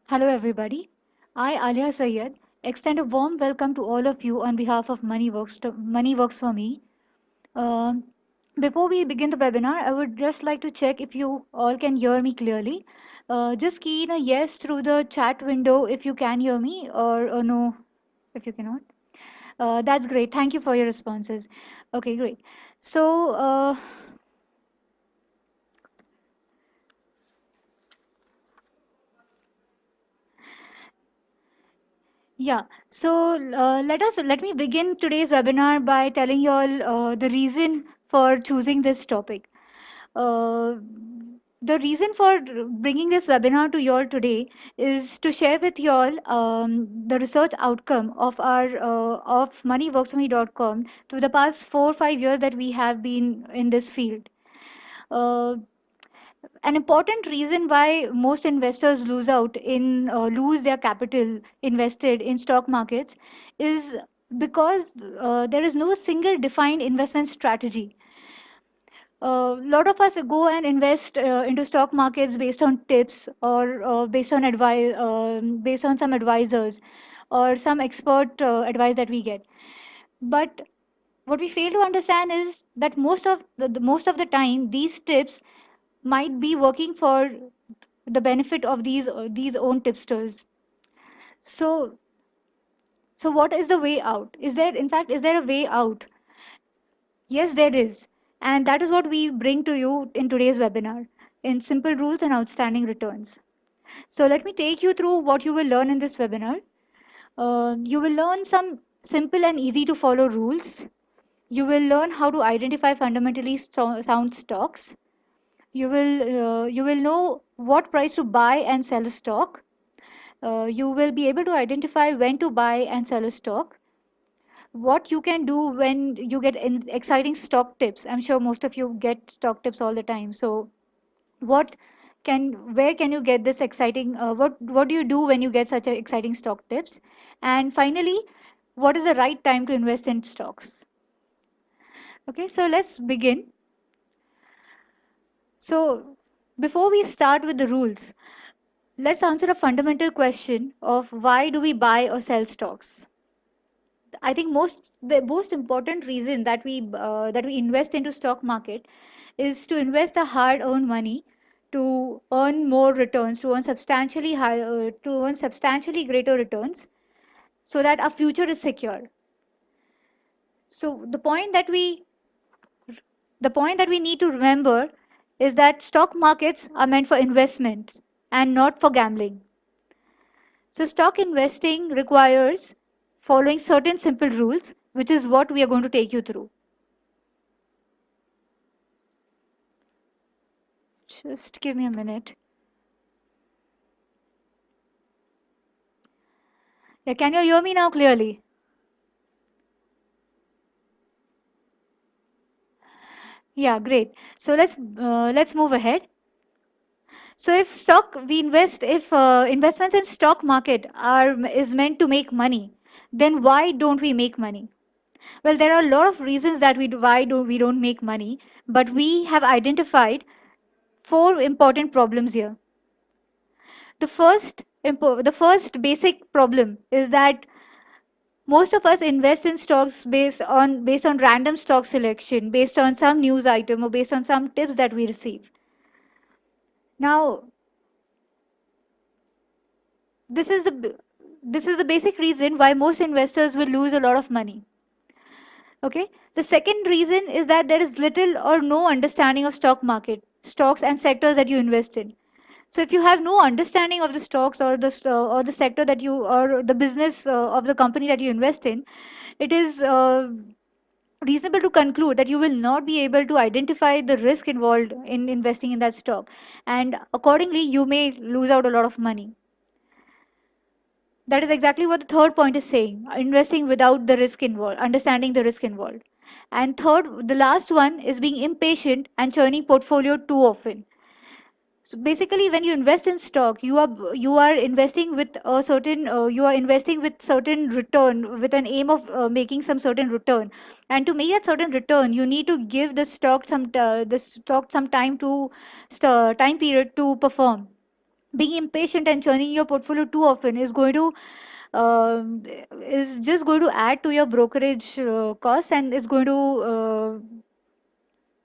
Hello, everybody. I, Alia Sayed, extend a warm welcome to all of you on behalf of Money Works for Me. Um, Before we begin the webinar, I would just like to check if you all can hear me clearly. Just key in a yes through the chat window if you can hear me, or a no if you cannot. That's great. Thank you for your responses. Okay, great. So, yeah, so let me begin today's webinar by telling you all the reason for choosing this topic. Uh, the reason for bringing this webinar to you all today is to share with you all the research outcome of our of moneyworksforme.com through the past 4 or 5 years that we have been in this field. Uh, an important reason why most investors lose their capital invested in stock markets is because there is no single defined investment strategy. A lot of us go and invest into stock markets based on tips or based on some advisors or some expert advice that we get. But what we fail to understand is that most of the time these tips might be working for the benefit of these own tipsters. So so what is the way out? Is there a way out? Yes, there is. And that is what we bring to you in today's webinar in simple rules and outstanding returns. So let me take you through what you will learn in this webinar. You will learn some simple and easy to follow rules. You will learn how to identify fundamentally sound stocks. You will know what price to buy and sell a stock. You will be able to identify when to buy and sell a stock, what you can do when you get exciting stock tips. I'm sure most of you get stock tips all the time. So what where can you get this exciting, what do you do when you get such a exciting stock tips? And finally, what is the right time to invest in stocks? Okay, so let's begin. So before we start with the rules, let's answer a fundamental question of why do we buy or sell stocks. I think the most important reason that we invest into stock market is to invest our hard-earned money to earn more returns, to earn substantially greater returns, so that our future is secure. So the point that we need to remember is that stock markets are meant for investments and not for gambling. So stock investing requires following certain simple rules, which is what we are going to take you through. Just give me a minute. Yeah, can you hear me now clearly? Yeah, great. So let's move ahead. So if investments in stock market are is meant to make money, then why don't we make money? Well, there are a lot of reasons that we don't make money, but we have identified four important problems here. The first basic problem is that most of us invest in stocks based on random stock selection, based on some news item or based on some tips that we receive. Now, this is this is the basic reason why most investors will lose a lot of money. Okay? The second reason is that there is little or no understanding of stock market, stocks and sectors that you invest in. So if you have no understanding of the stocks or the sector that you or the business of the company that you invest in, it is reasonable to conclude that you will not be able to identify the risk involved in investing in that stock, and accordingly you may lose out a lot of money. That is exactly what the third point is saying: investing without the risk involved, understanding the risk involved. And third, the last one is being impatient and churning portfolio too often. So basically, when you invest in stock, you are investing with a certain you are investing with certain return, with an aim of making some certain return. And to make that certain return, you need to give the stock some time period to perform. Being impatient and churning your portfolio too often um, is just going to add to your brokerage costs, and is going to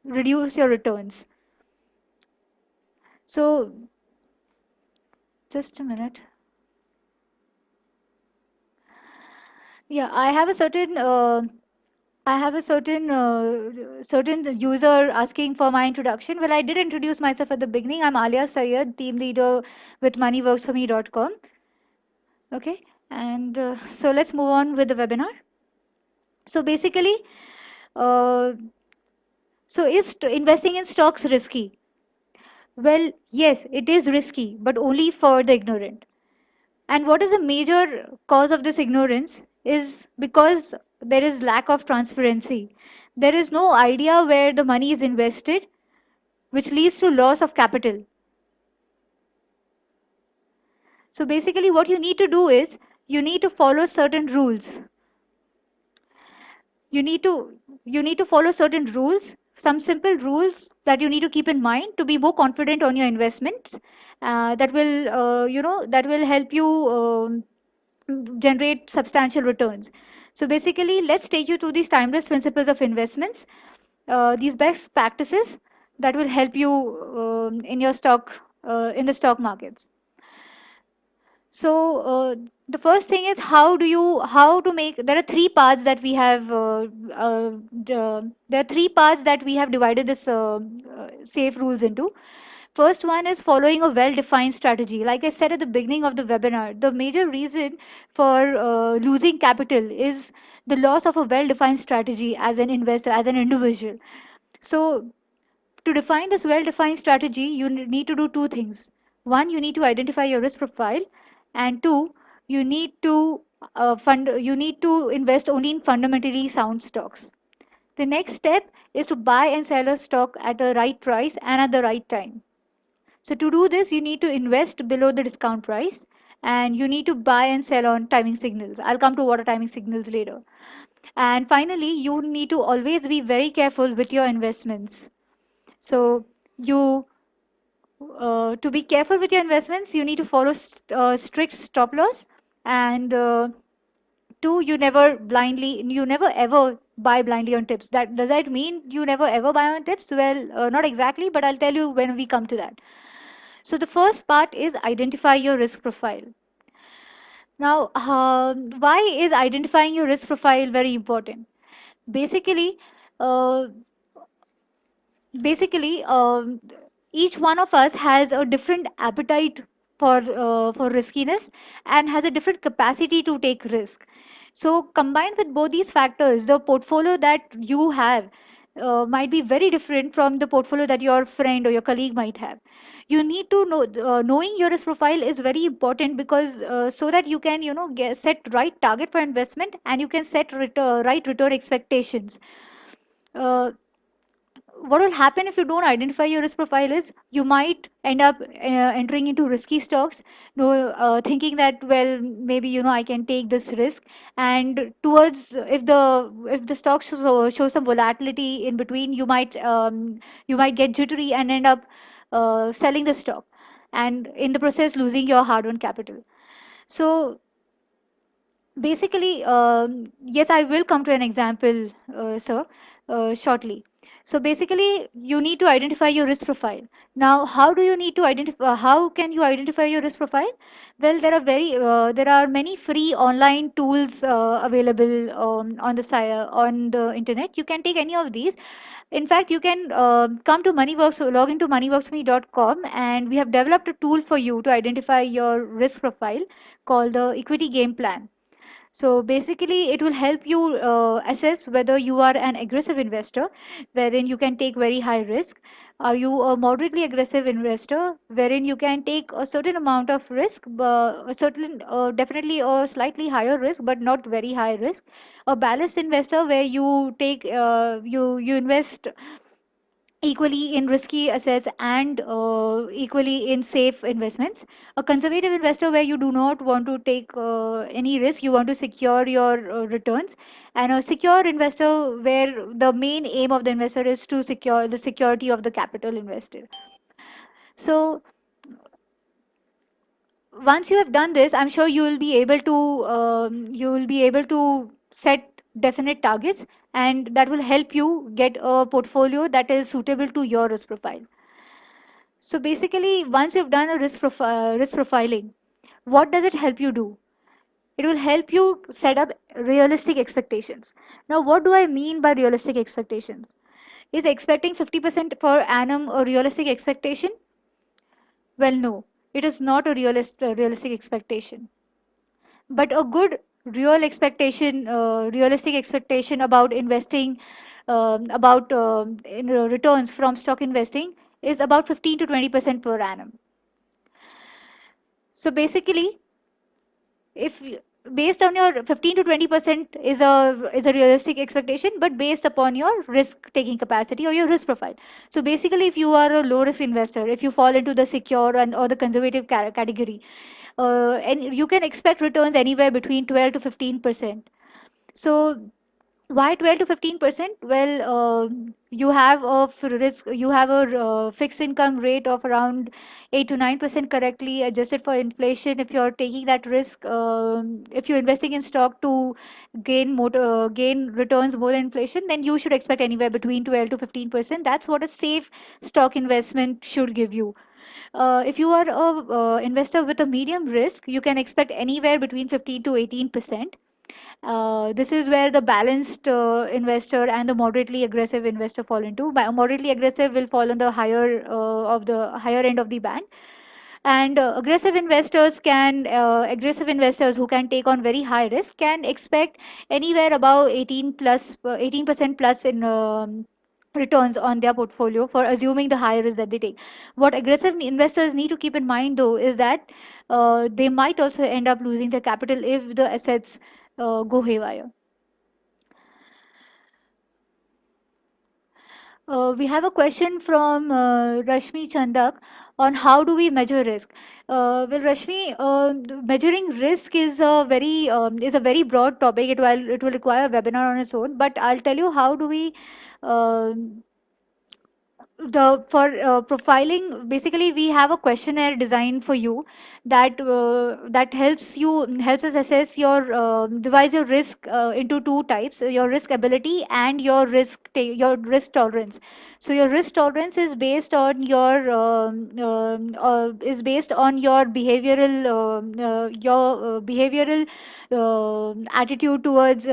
reduce your returns. So just a minute. Yeah, I have a certain user asking for my introduction. Well, I did introduce myself at the beginning. I'm Alia Sayed, team leader with moneyworksforme.com. Okay, and so let's move on with the webinar. So basically, uh, investing in stocks risky? Well, yes, it is risky, but only for the ignorant. And what is the major cause of this ignorance is because there is lack of transparency. There is no idea where the money is invested, which leads to loss of capital. So basically, what you need to do is you need to follow certain rules. You need to you need to follow certain rules, some simple rules that you need to keep in mind to be more confident on your investments. That will help you generate substantial returns. So basically, let's take you to these timeless principles of investments, these best practices that will help you in the stock markets. So the first thing is how to make. There are three parts that we have. There are three parts that we have divided this safe rules into. First one is following a well-defined strategy. Like I said at the beginning of the webinar, the major reason for losing capital is the loss of a well-defined strategy as an investor, as an individual. So to define this well-defined strategy, you need to do two things. One, you need to identify your risk profile, and two, you need to invest only in fundamentally sound stocks. The next step is to buy and sell a stock at the right price and at the right time. So to do this, you need to invest below the discount price, and you need to buy and sell on timing signals. I'll come to what are timing signals later. And finally, you need to always be very careful with your investments. So you to be careful with your investments, you need to follow strict stop loss. And two, you never ever buy blindly on tips. That does that mean you never ever buy on tips? Well, not exactly, but I'll tell you when we come to that. So the first part is identify your risk profile. Now, why is identifying your risk profile very important? Basically, uh, basically each one of us has a different appetite for riskiness and has a different capacity to take risk. So combined with both these factors, the portfolio that you have might be very different from the portfolio that your friend or your colleague might have. You need to know, knowing your risk profile is very important, because so that you can set right target for investment, and you can set right return expectations. What will happen if you don't identify your risk profile is you might end up entering into risky stocks, thinking that, well, maybe I can take this risk, and towards if the stock shows some volatility in between, you might get jittery and end up selling the stock, and in the process losing your hard-earned capital. So basically, yes, I will come to an example, sir, shortly. So basically, you need to identify your risk profile. Now, how do you need to identify? How can you identify your risk profile? Well, there are many free online tools available on on the internet. You can take any of these. In fact, you can come to Moneyworks, log into moneyworksme.com, and we have developed a tool for you to identify your risk profile called the Equity Game Plan. So basically, it will help you assess whether you are an aggressive investor, wherein you can take very high risk. Are you a moderately aggressive investor, wherein you can take a certain amount of risk, but definitely a slightly higher risk, but not very high risk. A balanced investor, where you invest equally in risky assets and equally in safe investments. A conservative investor, where you do not want to take any risk, you want to secure your returns. And a secure investor, where the main aim of the investor is to secure the security of the capital invested. So once you have done this, I'm sure you will be able to set definite targets, and that will help you get a portfolio that is suitable to your risk profile. So basically, once you've done a risk profiling, what does it help you do? It will help you set up realistic expectations. Now, what do I mean by realistic expectations? Is expecting 50% per annum a realistic expectation? Well, no, it is not a realistic expectation. But a good realistic expectation about investing, about returns from stock investing is about 15 to 20% per annum. So basically, if based on your 15 to 20% is a realistic expectation, but based upon your risk taking capacity or your risk profile. So basically, if you are a low risk investor, if you fall into the secure and or the conservative category, and you can expect returns anywhere between 12 to 15%. So why 12 to 15%? Well, you have you have a fixed income rate of around 8 to 9% correctly adjusted for inflation. If you're taking that risk, if you're investing in stock to gain returns more than inflation, then you should expect anywhere between 12 to 15%. That's what a safe stock investment should give you. If you are a investor with a medium risk, you can expect anywhere between 15 to 18%. This is where the balanced investor and the moderately aggressive investor fall into. Moderately aggressive will fall on the higher end of the band, and aggressive investors who can take on very high risk can expect anywhere above 18% plus in returns on their portfolio for assuming the high risk that they take. What aggressive investors need to keep in mind though is that they might also end up losing their capital if the assets go haywire. We have a question from Rashmi Chandak on how do we measure risk. Well, Rashmi, measuring risk is a very broad topic. It will require a webinar on its own. But I'll tell you how do we uh, the for profiling. Basically, we have a questionnaire designed for you that helps us assess divide your risk into two types: your risk ability and your risk tolerance. So your risk tolerance is based on your behavioral attitude towards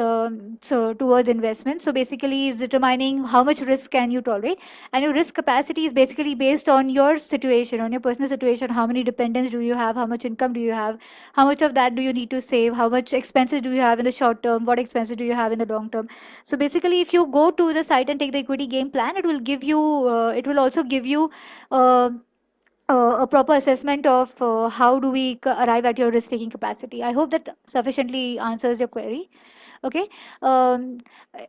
investment. So basically is determining how much risk can you tolerate, and your risk capacity is basically based on your situation, on your personal situation. How many dependents do you have? How much income do you have? How much of that do you need to save? How much expenses do you have in the short term? What expenses do you have in the long term? So basically, if you go to the site and take the equity game plan, it will also give you uh, a proper assessment of how do we arrive at your risk taking capacity. I hope that sufficiently answers your query. Okay. um,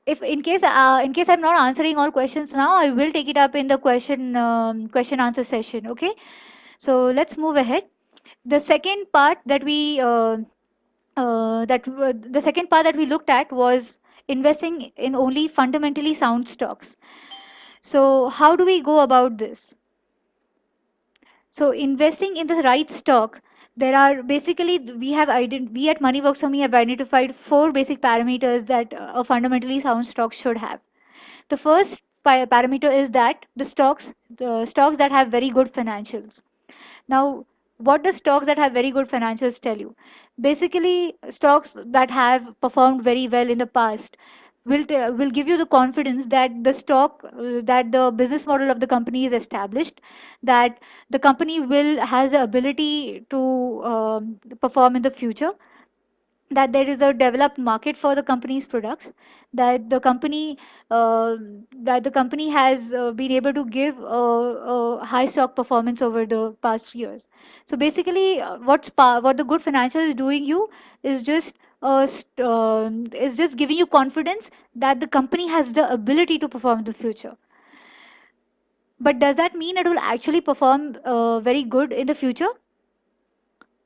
if in case I'm not answering all questions now, I will take it up in the question answer session. Okay, so let's move ahead. The second part that we the second part that we looked at was investing in only fundamentally sound stocks. So how do we go about this? So investing in the right stock, there are basically we at Moneyworks for Me have identified four basic parameters that a fundamentally sound stock should have. The first parameter is that the stocks that have very good financials. Now, what does stocks that have very good financials tell you? Basically, stocks that have performed very well in the past will give you the confidence that that the business model of the company is established, that the company will has the ability to perform in the future, that there is a developed market for the company's products, that uh, the company has been able to give a high stock performance over the past years. So basically, what the good financial is doing you is is just giving you confidence that the company has the ability to perform in the future. But does that mean it will actually perform very good in the future?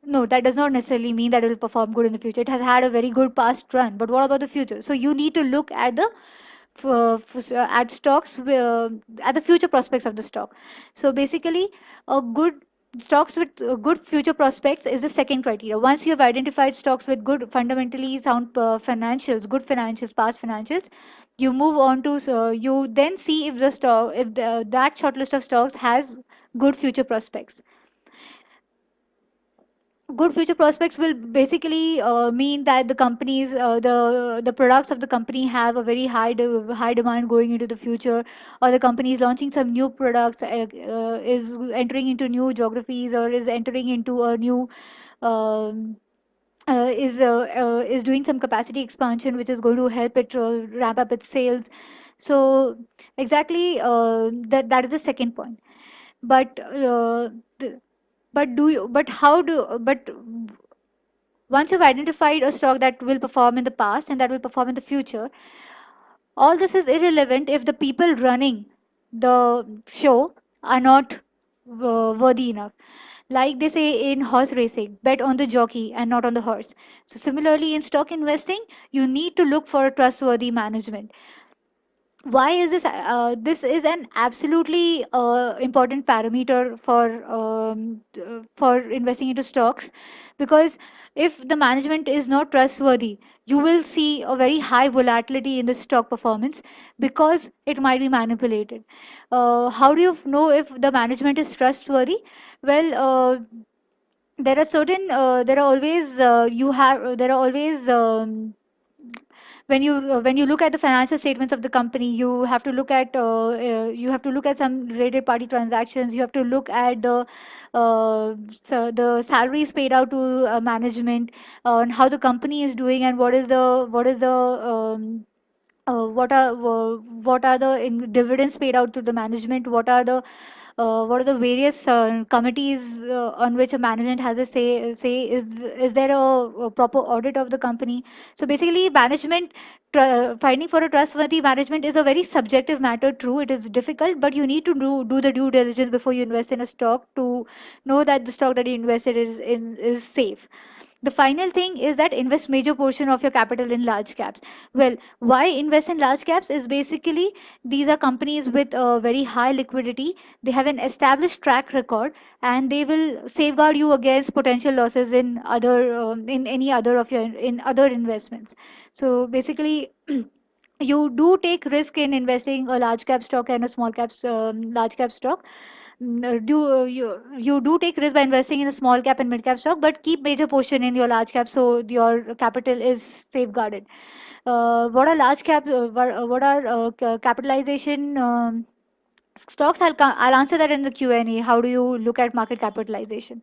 No, that does not necessarily mean that it will perform good in the future. It has had a very good past run, but what about the future? So you need to look at at stocks at the future prospects of the stock. So basically, a good Stocks with good future prospects is the second criteria. Once you have identified stocks with good fundamentally sound financials, good financials, past financials, you move on to you then see if the stock if that short list of stocks has good future prospects. Good future prospects will basically mean that the companies the products of the company have a very high demand going into the future, or the company is launching some new products, is entering into new geographies, or is entering into a new um, is doing some capacity expansion which is going to help it ramp up its sales. So exactly, that is the second point. But th- but do you but how do but once you've identified a stock that will perform in the past and that will perform in the future, all this is irrelevant if the people running the show are not worthy enough. Like they say in horse racing, bet on the jockey and not on the horse. So similarly in stock investing, you need to look for a trustworthy management. Why is this? This is an absolutely important parameter for investing into stocks, because if the management is not trustworthy, you will see a very high volatility in the stock performance because it might be manipulated. How do you know if the management is trustworthy? Well, there are certain there are always you have there are always when you look at the financial statements of the company, you have to look at some related party transactions. You have to look at the salaries paid out to management, on how the company is doing, and what are the dividends paid out to the management, what are the various committees on which a management has a say. Is there a proper audit of the company? So basically management, finding for a trustworthy management is a very subjective matter. True, it is difficult, but you need to do the due diligence before you invest in a stock to know that the stock that you invested is safe. The final thing is that invest major portion of your capital in large caps. Well, why invest in large caps is basically these are companies with very high liquidity. They have an established track record, and they will safeguard you against potential losses in any other of your in other investments. So basically you do take risk in investing a large cap stock and a large cap stock. You do take risk by investing in a small cap and mid cap stock, but keep major portion in your large cap so your capital is safeguarded. What are large cap? What are capitalization stocks? I'll answer that in the Q&A. How do you look at market capitalization?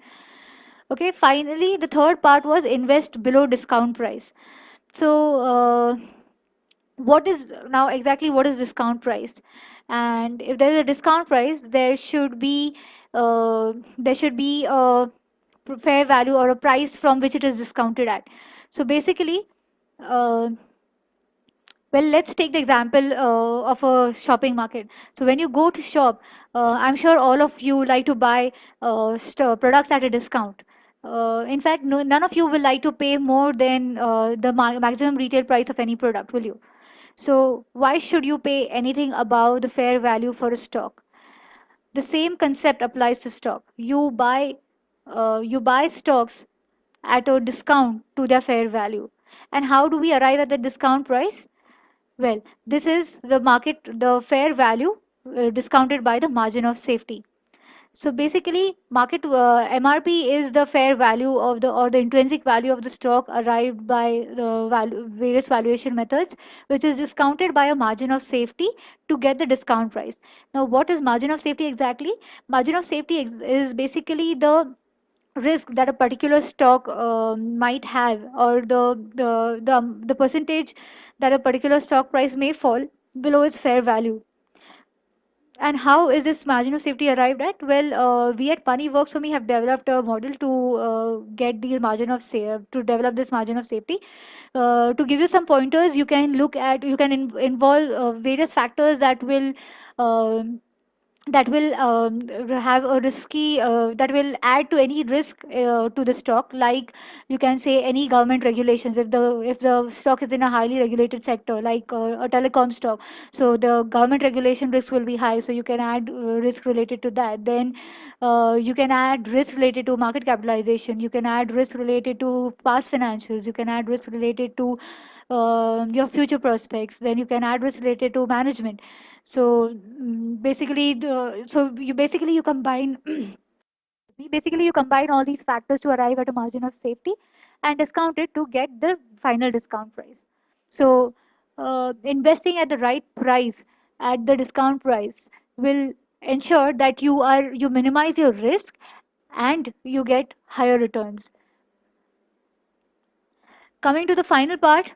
Okay. Finally, the third part was invest below discount price. So what is now exactly what is discount price? And if there is a discount price, there should be a fair value or a price from which it is discounted at. So basically, uh, well, let's take the example of a shopping market. So when you go to shop, I'm sure all of you like to buy products at a discount. In fact, no, none of you will like to pay more than the maximum retail price of any product, will you? So why should you pay anything above the fair value for a stock? The same concept applies to stock. You buy stocks at a discount to their fair value. And how do we arrive at the discount price? Well, this is the fair value discounted by the margin of safety. So basically, market MRP is the fair value of the intrinsic value of the stock arrived by the various valuation methods, which is discounted by a margin of safety to get the discount price. Now, what is margin of safety exactly? Margin of safety is basically the risk that a particular stock might have, or the percentage that a particular stock price may fall below its fair value. And how is this margin of safety arrived at? Well, we at Money Works For Me have developed a model to to develop this margin of safety. To give you some pointers, you can involve various factors that will um that will have a risky that will add to any risk to the stock, like you can say any government regulations. If the stock is in a highly regulated sector, like a telecom stock, so the government regulation risk will be high, so you can add risk related to that. Then you can add risk related to market capitalization, you can add risk related to past financials, you can add risk related to your future prospects, then you can add risk related to management. So basically, you combine basically you combine all these factors to arrive at a margin of safety and discount it to get the final discount price. So investing at the right price, at the discount price, will ensure that you minimize your risk and you get higher returns. Coming to the final part,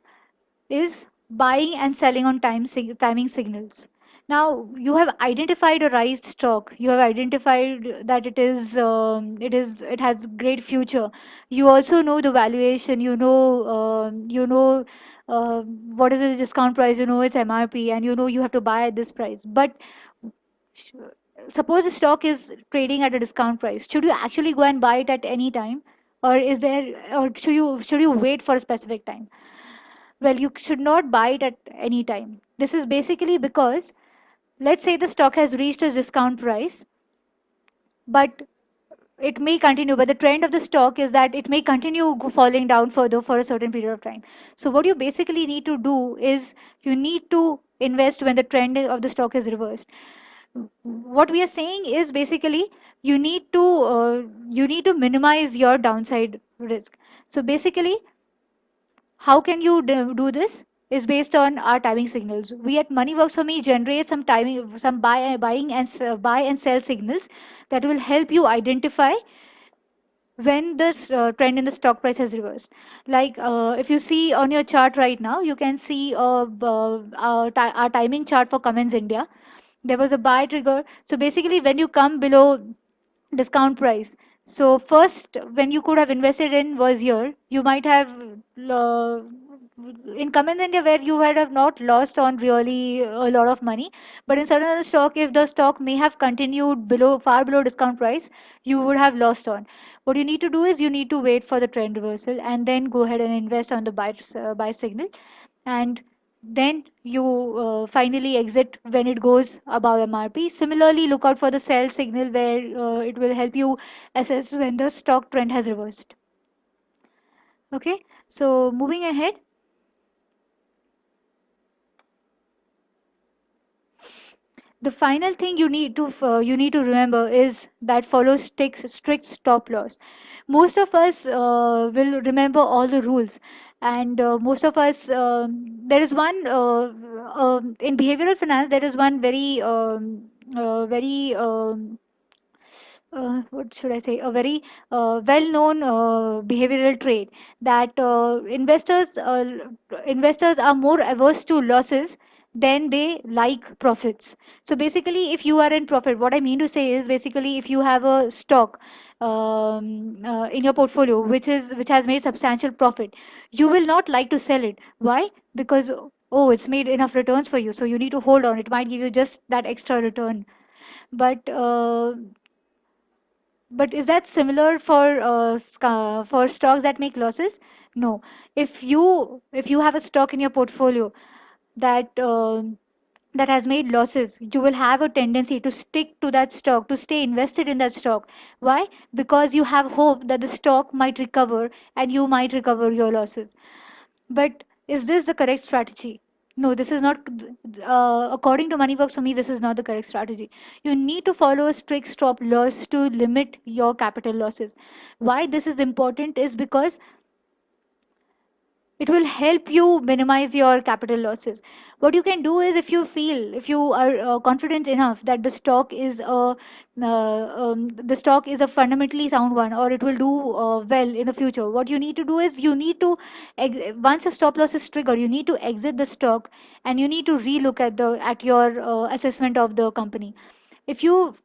is buying and selling on timing signals. Now you have identified a rise stock. You have identified that it has great future. You also know the valuation. What is its discount price. You know its MRP, and you know you have to buy at this price. But sh- suppose the stock is trading at a discount price. Should you actually go and buy it at any time, or should you wait for a specific time? Well, you should not buy it at any time. This is basically because, let's say the stock has reached a discount price, but it may continue, but the trend of the stock is that it may continue falling down further for a certain period of time. So what you basically need to do is you need to invest when the trend of the stock is reversed. What we are saying is basically you need to minimize your downside risk. So basically, how can you do this? Is based on our timing signals. We at Money Works for Me generate some timing, some buy and sell signals that will help you identify when this trend in the stock price has reversed. Like if you see on your chart right now, you can see our timing chart for Cummins India. There was a buy trigger. So basically, when you come below discount price. So first, when you could have invested in was here, you might have uh, in Cummins India where you had have not lost on really a lot of money, but in certain other stock, if the stock may have continued far below discount price, you would have lost on. What you need to do is you need to wait for the trend reversal and then go ahead and invest on the buy signal, and then you finally exit when it goes above MRP. Similarly, look out for the sell signal where it will help you assess when the stock trend has reversed. Okay, so moving ahead, the final thing you need to remember is that follow strict stop loss. Most of us will remember all the rules, and most of us there is one in behavioral finance, there is one very what should I say, a very well-known behavioral trait that investors are more averse to losses than they like profits. So basically, if you are in profit, what I mean to say is basically if you have a stock in your portfolio which has made substantial profit, you will not like to sell it. Why? Because oh, it's made enough returns for you, so you need to hold on. It might give you just that extra return. But is that similar for stocks that make losses? No. If you have a stock in your portfolio that that has made losses, you will have a tendency to stick to that stock, to stay invested in that stock. Why? Because you have hope that the stock might recover and you might recover your losses. But is this the correct strategy? No, this is not. According to MoneyWorks, for me, this is not the correct strategy. You need to follow a strict stop loss to limit your capital losses. Why this is important is because it will help you minimize your capital losses. What you can do is, if you are confident enough that the stock is a fundamentally sound one, or it will do well in the future, what you need to do is you need to once your stop loss is triggered, you need to exit the stock and you need to relook at your assessment of the company. If you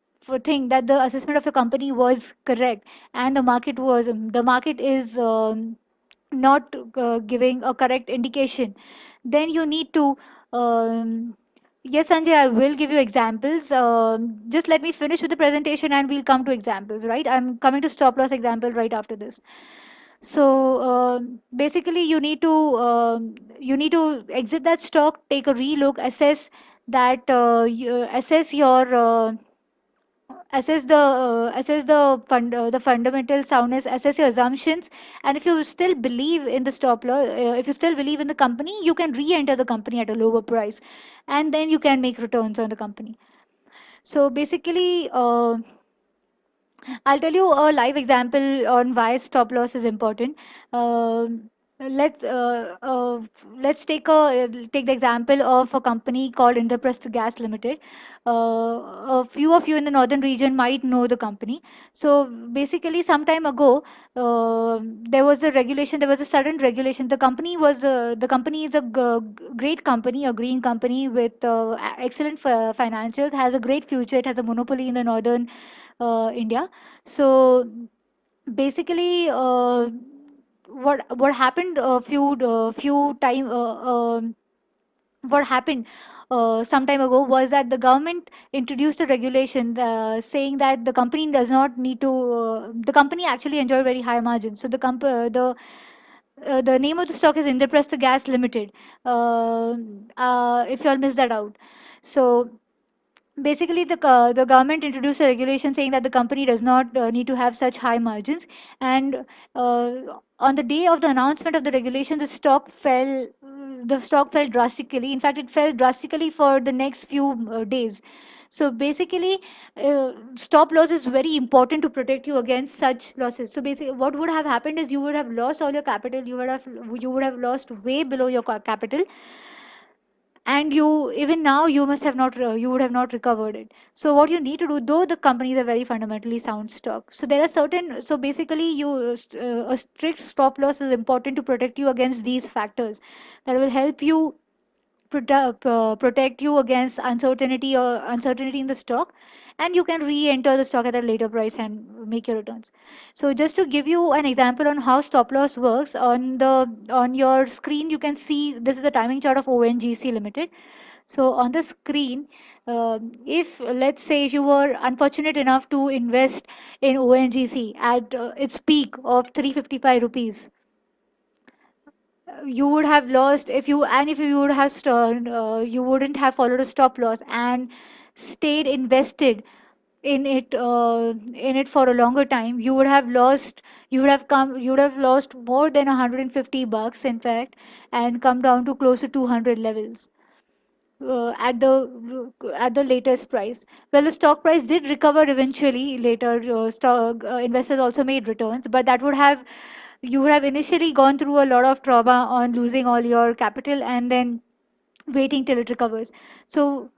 think that the assessment of your company was correct and the market is not giving a correct indication, then you need to um, Yes, Sanjay, I will give you examples. Just let me finish with the presentation and we'll come to examples, right? I'm coming to stop loss example right after this. So basically, you need to exit that stock, take a relook, assess your assess the fundamental soundness, assess your assumptions, and if you still believe in the stop loss, if you still believe in the company, you can re-enter the company at a lower price, and then you can make returns on the company. So basically, I'll tell you a live example on why stop loss is important. Um, let's uh, uh, let's take the example of a company called Indraprastha Gas Limited. A few of you in the northern region might know the company. So basically, some time ago, there was a regulation. There was a sudden regulation. The company is a great company, a green company with excellent financials, has a great future. It has a monopoly in the northern India. So basically, what happened a few time what happened some time ago was that the government introduced a regulation saying that the company does not need to the company actually enjoy very high margins. So the name of the stock is Indraprastha Gas Limited. If you all missed that out. So basically, the government introduced a regulation saying that the company does not need to have such high margins, and uh, on the day of the announcement of the regulation, the stock fell drastically. In fact, it fell drastically for the next few days. So basically, stop loss is very important to protect you against such losses. So basically, what would have happened is you would have lost all your capital. You would have lost way below your capital, and you even now you must have not you would have not recovered it. So what you need to do, though the companies are very fundamentally sound stock, so there are certain, so basically a strict stop loss is important to protect you against these factors that will help you protect you against uncertainty in the stock, and you can re-enter the stock at a later price and make your returns. So just to give you an example on how stop loss works, on your screen you can see this is a timing chart of ONGC Limited. So on the screen, if let's say if you were unfortunate enough to invest in ONGC at its peak of 355 rupees, you would have lost if you would have you wouldn't have followed a stop loss and stayed invested in it for a longer time, you would have lost more than 150 bucks in fact, and come down to close to 200 levels at the latest price. Well, the stock price did recover eventually later. Stock investors also made returns, but that would have you would have initially gone through a lot of trauma on losing all your capital and then waiting till it recovers. So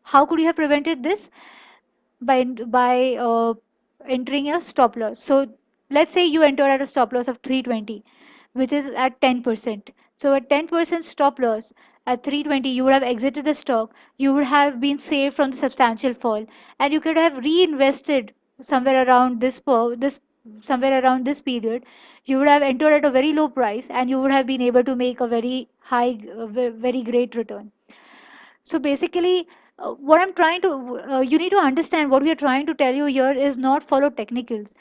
how could you have prevented this? By entering a stop loss. So let's say you entered at a stop loss of 320, which is at 10%. So at 10% stop loss at 320, you would have exited the stock. You would have been saved from the substantial fall, and you could have reinvested somewhere around this somewhere around this period. You would have entered at a very low price, and you would have been able to make a very high, very great return. So basically, what I'm trying to, you need to understand what we are trying to tell you here is not follow technicals.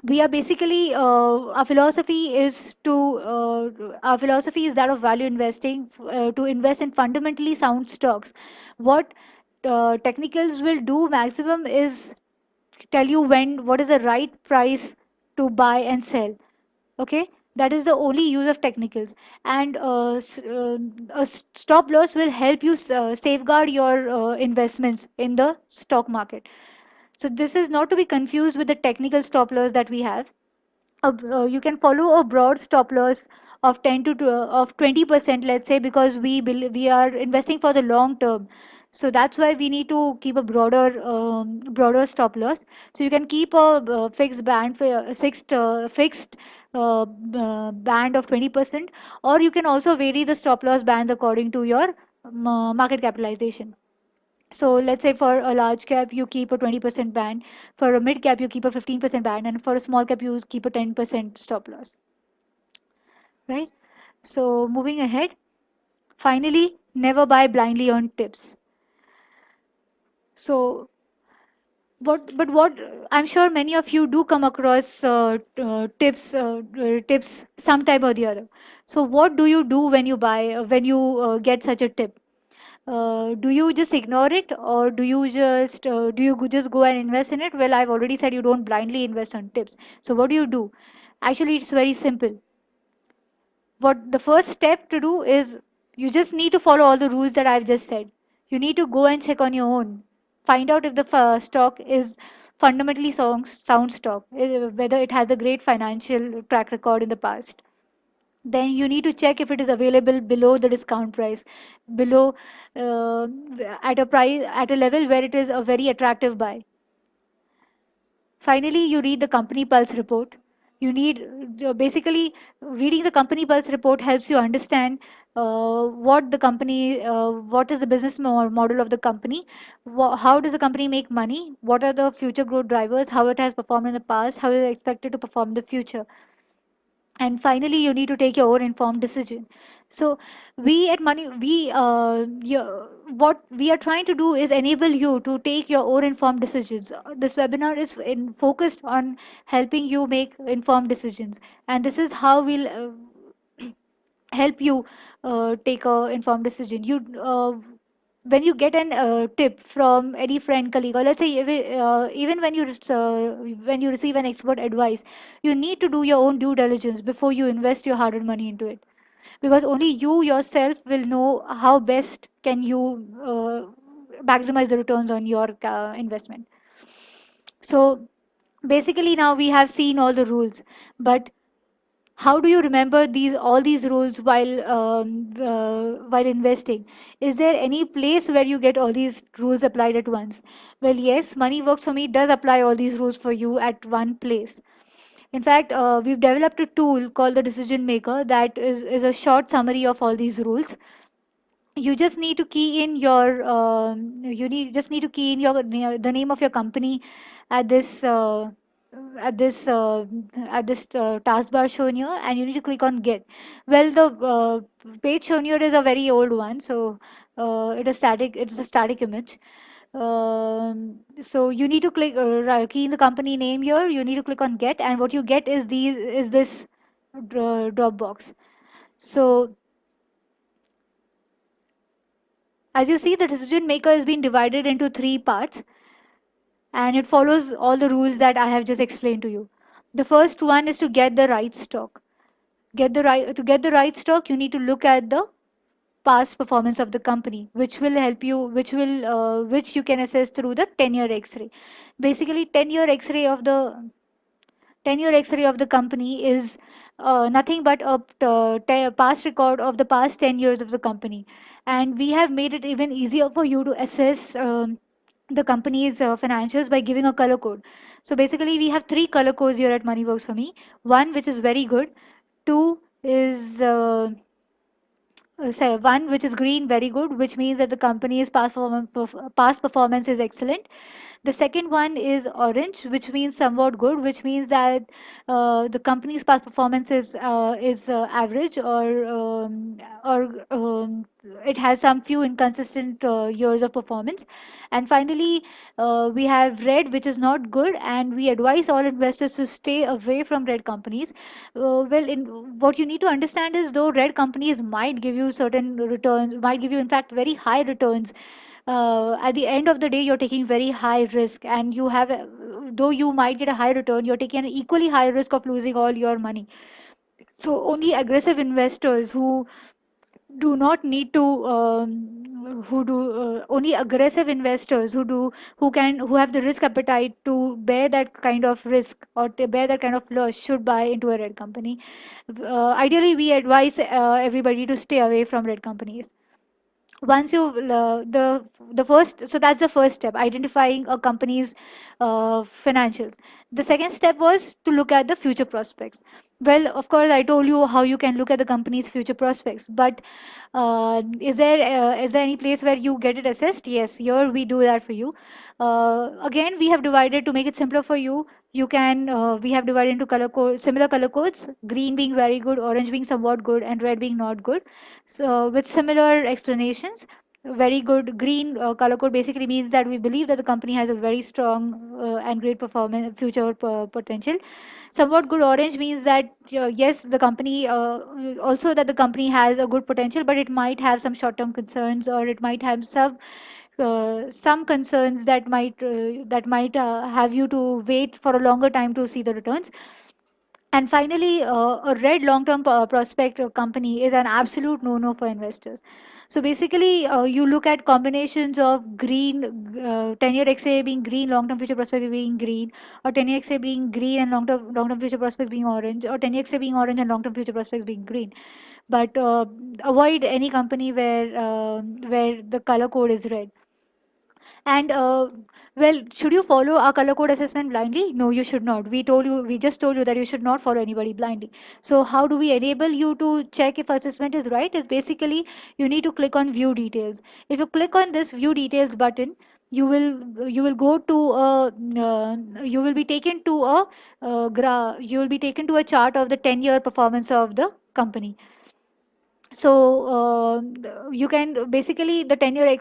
We are basically, our philosophy is that of value investing, to invest in fundamentally sound stocks. What technicals will do maximum is tell you what is the right price to buy and sell. Okay, that is the only use of technicals. And stop loss will help you safeguard your investments in the stock market. So this is not to be confused with the technical stop loss that we have. You can follow a broad stop loss of 10 to of 20%, let's say, because we are investing for the long term. So that's why we need to keep a broader stop loss. So you can keep a fixed band for fixed band of 20%, or you can also vary the stop loss bands according to your market capitalization. So let's say for a large cap, you keep a 20% band. For a mid cap, you keep a 15% band. And for a small cap, you keep a 10% stop loss. Right? So moving ahead, finally, Never buy blindly on tips. So what I'm sure many of you do come across tips sometime or the other. So what do you do when you buy when you get such a tip? Do you just ignore it, or do you just go and invest in it? Well, I've already said you don't blindly invest on tips. So what do you do? Actually, it's very simple. What the first step to do is, you just need to follow all the rules that I've just said. You need to go and check on your own. Find out if the stock is fundamentally sound stock, whether it has a great financial track record in the past. Then you need to check if it is available below the discount price, below uh, at a price at a level where it is a very attractive buy. Finally, you read the company pulse report. You need basically reading the company pulse report helps you understand what is the business model of the company, how does the company make money, what are the future growth drivers, how it has performed in the past, how is it expected to perform in the future. And finally, you need to take your own informed decision. So we at Money, what we are trying to do is enable you to take your own informed decisions. This webinar is focused on helping you make informed decisions, and this is how we'll help you take a informed decision. When you get an tip from any friend, colleague, or let's say even when you receive an expert advice, you need to do your own due diligence before you invest your hard-earned money into it, because only you yourself will know how best can you maximize the returns on your investment. So basically, now we have seen all the rules, but how do you remember these rules while investing? Is there any place where you get all these rules applied at once? Well, yes, Money Works for Me does apply all these rules for you at one place. In fact, we've developed a tool called the Decision Maker that is a short summary of all these rules. You just need to key in your you need just need to key in the name of your company at this at this uh, taskbar shown here, and you need to click on get. Well, the page shown here is a very old one, so it's a static image. So you need to key in the company name here, you need to click on get, and what you get is this drop box. So as you see, the decision maker has been divided into three parts, and it follows all the rules that I have just explained to you. The first one is to get the right stock. To get the right stock, you need to look at the past performance of the company, which you can assess through the 10-year X-ray. Basically, 10-year X-ray of the company is nothing but a past record of the past 10 years of the company. And we have made it even easier for you to assess the company's financials by giving a color code. So basically, we have three color codes here at Money Works for Me. One, which is very good. Two is say one which is green, very good, which means that the company's past performance is excellent. The second one is orange, which means somewhat good, which means that the company's past performance is average, or it has some few inconsistent years of performance. And finally, we have red, which is not good, and we advise all investors to stay away from red companies. What you need to understand is, though red companies might give you certain returns, might give you in fact very high returns, at the end of the day you're taking very high risk, and though you might get a high return, you're taking an equally high risk of losing all your money. So only aggressive investors who do not need to who do only aggressive investors who have the risk appetite to bear that kind of risk, or to bear that kind of loss, should buy into a red company. Ideally, we advise everybody to stay away from red companies. Once you the first So that's the first step, identifying a company's financials. The second step was to look at the future prospects. Well, of course, I told you how you can look at the company's future prospects, but is there any place where you get it assessed? Yes, here we do that for you. Again, we have divided to make it simpler for you. You can we have divided into color code, similar color codes, green being very good, orange being somewhat good, and red being not good. So with similar explanations, very good green color code basically means that we believe that the company has a very strong and great performance future potential. Somewhat good orange means that yes, the company also that the company has a good potential, but it might have some short term concerns, or it might have some concerns that might have you to wait for a longer time to see the returns. And finally, a red long-term prospect company is an absolute no-no for investors. So basically, you look at combinations of green, 10-year XA being green, long-term future prospects being green, or 10-year XA being green and long-term future prospects being orange, or 10-year XA being orange and long-term future prospects being green. But avoid any company where the color code is red. And well, should you follow our color code assessment blindly? No, you should not. We just told you that you should not follow anybody blindly. So how do we enable you to check if assessment is right? Is basically you need to click on view details. If you click on this view details button, you will go to a you will be taken to a you will be taken to a chart of the 10-year performance of the company. So you can basically the 10-year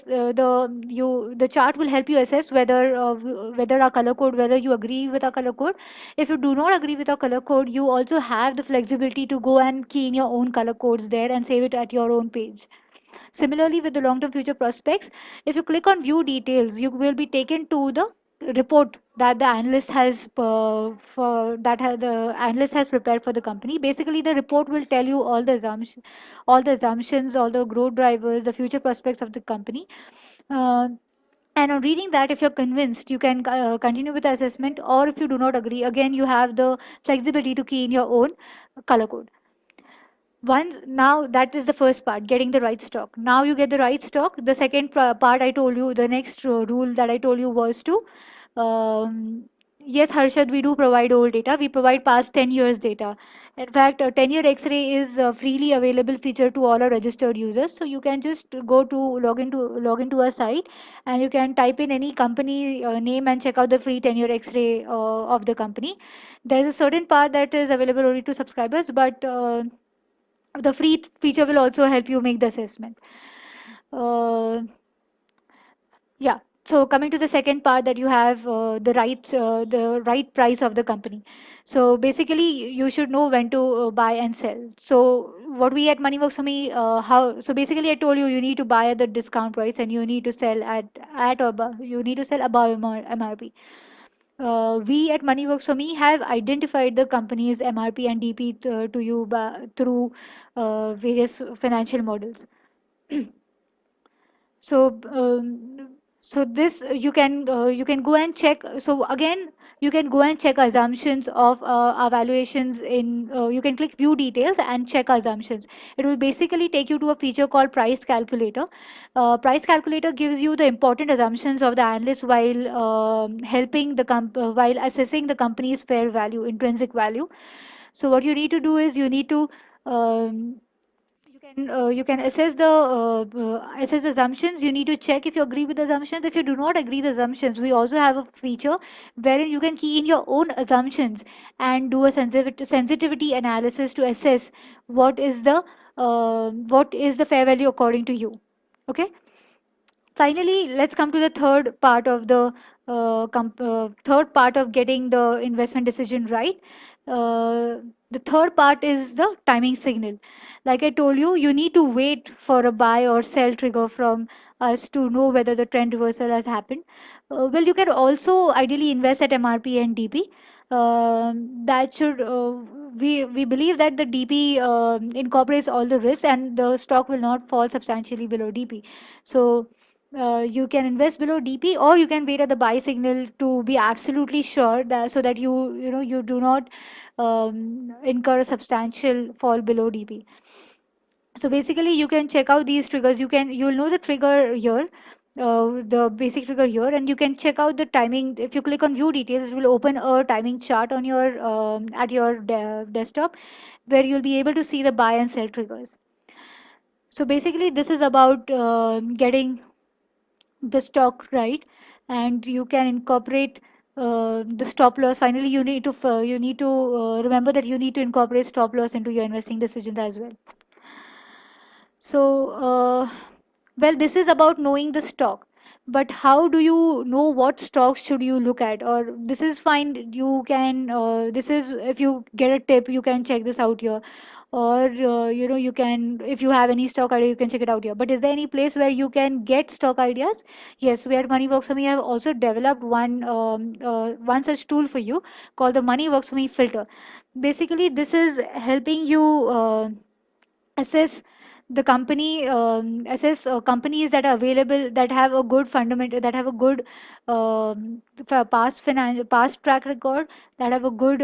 the chart will help you assess whether our color code, whether you agree with our color code. If you do not agree with our color code, you also have the flexibility to go and key in your own color codes there and save it at your own page. Similarly, with the long-term future prospects, if you click on view details, you will be taken to the report that the analyst has the analyst has prepared for the company. Basically, the report will tell you all the assumptions, all the growth drivers, the future prospects of the company. Uh, and on reading that, if you're convinced, you can continue with the assessment, or if you do not agree, again, you have the flexibility to key in your own color code. Once now that is the first part, getting the right stock. Now you get the right stock. The second part I told you, the next rule that I told you was to um, yes, Harshad, we do provide old data. We provide past 10 years data. In fact, a 10-year X-ray is a freely available feature to all our registered users. So you can just go to log into a site, and you can type in any company name and check out the free 10-year X-ray of the company. There's a certain part that is available only to subscribers, but the free feature will also help you make the assessment. Uh, yeah. So coming to the second part, that you have the right price of the company. So basically, you should know when to buy and sell. So what we at Money Works for Me, how? So basically, I told you you need to buy at the discount price, and you need to sell at or above. You need to sell above MRP. We at Money Works for Me have identified the company's MRP and DP to you through various financial models. So, this you can go and check. So again, you can go and check assumptions of our valuations in. You can click view details and check assumptions. It will basically take you to a feature called price calculator. Price calculator gives you the important assumptions of the analyst while helping while assessing the company's fair value, intrinsic value. So what you need to do is you need to um, you can assess the assumptions. You need to check if you agree with the assumptions. If you do not agree the assumptions, we also have a feature wherein you can key in your own assumptions and do a sensitivity analysis to assess what is the fair value according to you. Okay. Finally, let's come to the third part of getting the investment decision right. The third part is the timing signal. Like I told you, you need to wait for a buy or sell trigger from us to know whether the trend reversal has happened. Well, you can also ideally invest at MRP and DP. That should we believe that the DP incorporates all the risks, and the stock will not fall substantially below DP. So you can invest below DP, or you can wait at the buy signal to be absolutely sure that so that you do not incur a substantial fall below DP. So basically, you can check out these triggers. You'll know the trigger here, the basic trigger here, and you can check out the timing. If you click on view details, it will open a timing chart on your at your desktop, where you'll be able to see the buy and sell triggers. So basically, this is about getting the stock right, and you can incorporate the stop loss. Finally, you need to remember that you need to incorporate stop loss into your investing decisions as well. So, well, this is about knowing the stock. But how do you know what stocks should you look at? Or this is fine. You can. This is if you get a tip, you can check this out here. Or you can, if you have any stock idea, you can check it out here. But is there any place where you can get stock ideas? Yes, we at Moneyworks for Me have also developed one such tool for you called the Moneyworks for Me filter. Basically, this is helping you. Assess the company assess companies that are available, that have a good fundamental, that have a good past track record, that have a good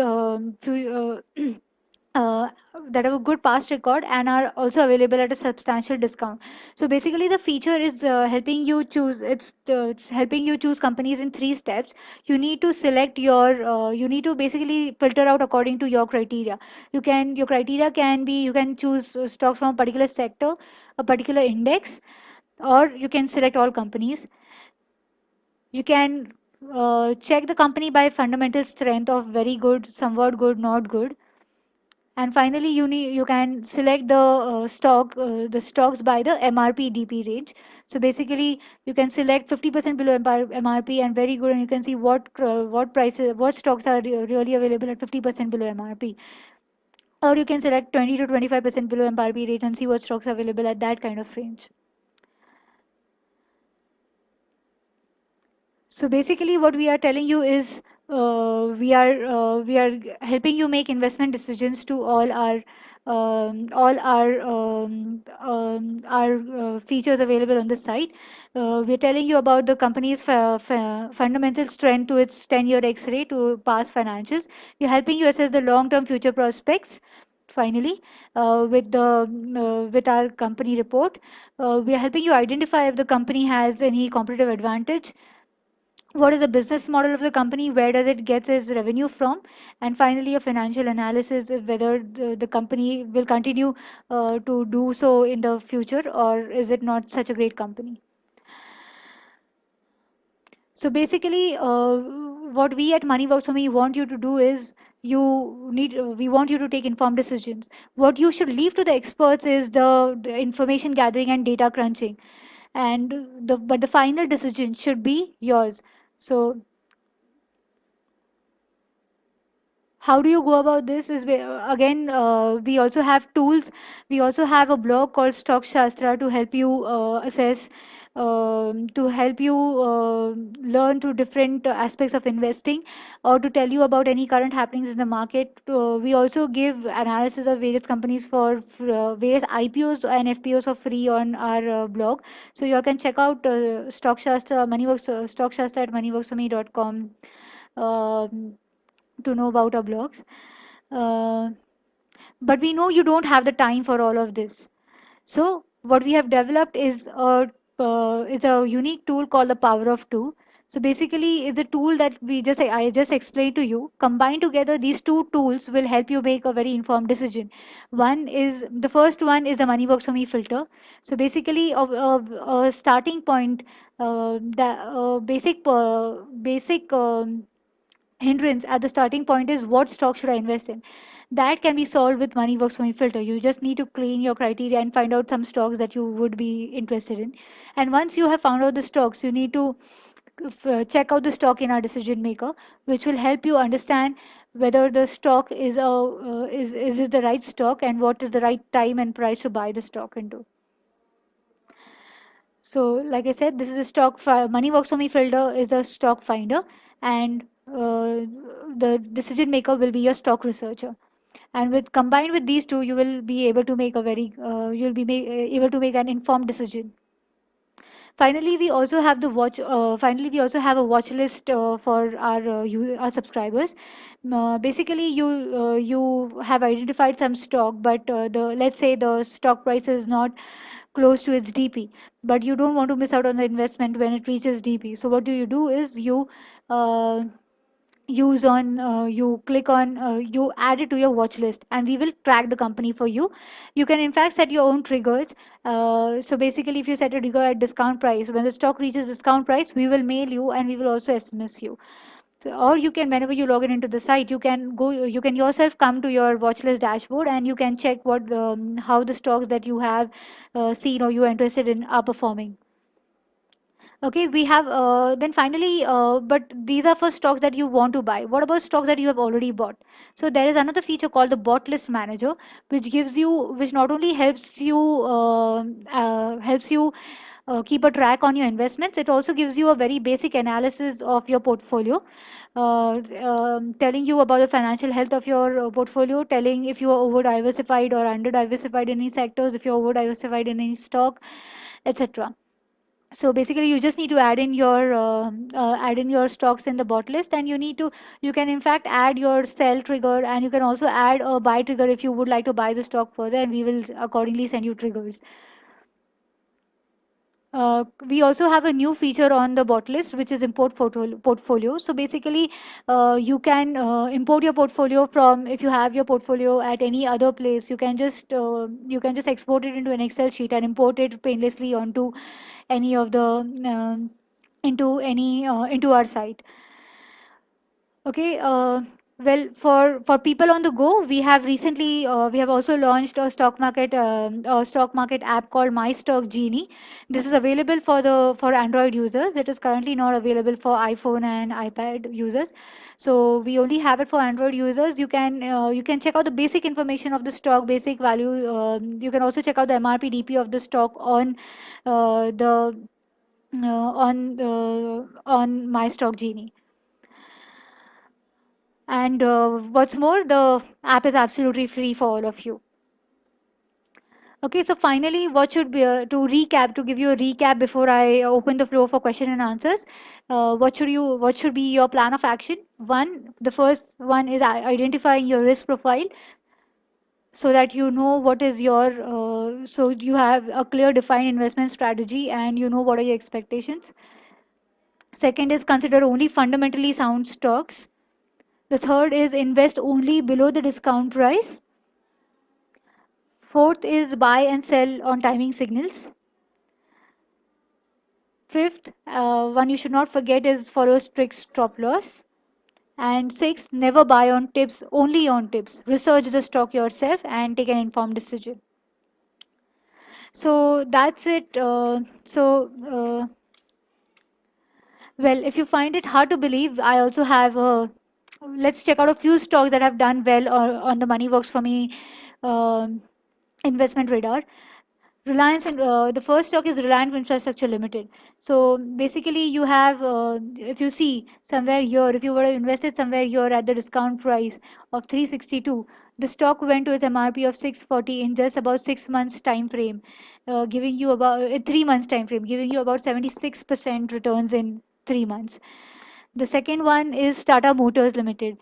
uh, that have a good past record and are also available at a substantial discount. So basically the feature is helping you choose, it's helping you choose companies in three steps. You need to basically filter out according to your criteria. Your criteria can be, you can choose stocks from a particular sector, a particular index, or you can select all companies. You can check the company by fundamental strength of very good, somewhat good, not good. And finally, you can select the stocks by the MRP DP range. So basically, you can select 50% below MRP and very good, and you can see what prices, what stocks are really available at 50% below MRP. Or you can select 20 to 25% below MRP range and see what stocks are available at that kind of range. So basically, what we are telling you is we are helping you make investment decisions to all our features available on the site. We're telling you about the company's fundamental strength to its 10-year X-ray to past financials. We're helping you assess the long-term future prospects. Finally, with our company report, we are helping you identify if the company has any competitive advantage, what is the business model of the company, where does it get its revenue from, and finally a financial analysis of whether the company will continue to do so in the future, or is it not such a great company. So basically, what we at Moneyworks for Me want you to do is, we want you to take informed decisions. What you should leave to the experts is the information gathering and data crunching, and the final decision should be yours. So how do you go about this is again, we also have tools. We also have a blog called Stock Shastra to help you assess, to help you learn to different aspects of investing, or to tell you about any current happenings in the market. We also give analysis of various companies for various IPOs and FPOs for free on our blog. So you all can check out Stock Shastra, Moneyworks, Stock Shastra at moneyworksforme.com, to know about our blogs. Uh, but we know you don't have the time for all of this. So what we have developed is a unique tool called the Power of Two. So basically, it's a tool that I just explained to you. Combined together, these two tools will help you make a very informed decision. The first one is the Money Works for Me filter. So basically, a starting point, the basic hindrance at the starting point is what stock should I invest in. That can be solved with Money Works for Me filter. You just need to clean your criteria and find out some stocks that you would be interested in. And once you have found out the stocks, you need to check out the stock in our decision maker, which will help you understand whether the stock is it the right stock, and what is the right time and price to buy the stock into. So, like I said, this is a Money Works for Me filter is a stock finder, and the decision maker will be your stock researcher. And with combined with these two, you will be able to make a very you'll be able to make an informed decision. Finally, we also have the watch. Finally, we also have a watch list for our subscribers. Basically, you have identified some stock, but the let's say the stock price is not close to its DP, but you don't want to miss out on the investment when it reaches DP. So what do you do is uh, you click on you add it to your watch list, and we will track the company for you. You can in fact set your own triggers. So basically, if you set a trigger at discount price, when the stock reaches discount price, we will mail you and we will also SMS you. or you can, whenever you log in into the site, you can yourself come to your watch list dashboard and you can check what how the stocks that you have seen or you are interested in are performing. Okay, we have then finally, but these are for stocks that you want to buy. What about stocks that you have already bought? So there is another feature called the bot list manager, which not only helps you keep a track on your investments. It also gives you a very basic analysis of your portfolio, telling you about the financial health of your portfolio, telling if you are over diversified or under diversified in any sectors, if you're over diversified in any stock, etc. So basically you just need to add in your stocks in the bot list, and you can in fact add your sell trigger, and you can also add a buy trigger if you would like to buy the stock further, and we will accordingly send you triggers. We also have a new feature on the bot list, which is import portfolio. So basically, you can import your portfolio from, if you have your portfolio at any other place, you can just export it into an Excel sheet and import it painlessly onto any of the into our site. Okay. Well, for people on the go, we have also launched a stock market app called My Stock Genie. This is available for Android users. It is currently not available for iPhone and iPad users. So we only have it for Android users. You can check out the basic information of the stock, basic value. You can also check out the MRP DP of the stock the on My Stock Genie. And what's more, the app is absolutely free for all of you. Okay, so finally, what should be to give you a recap before I open the floor for question and answers? What should be your plan of action? The first one is identifying your risk profile, so that you know so you have a clear defined investment strategy and you know what are your expectations. Second is consider only fundamentally sound stocks. The third is invest only below the discount price. Fourth is buy and sell on timing signals. Fifth, one you should not forget is follow strict stop loss. And sixth, never buy on tips, only on tips. Research the stock yourself and take an informed decision. So that's it. Well, if you find it hard to believe, I also have let's check out a few stocks that have done well on the Money Works for Me um, investment radar. The first stock is Reliance Infrastructure Limited. So basically, if you see somewhere here, if you were invested somewhere here at the discount price of 362, the stock went to its MRP of 640 in just about 6 months time frame, giving you about 3 months time frame, giving you about 76% returns in 3 months. The second one is Tata Motors Limited.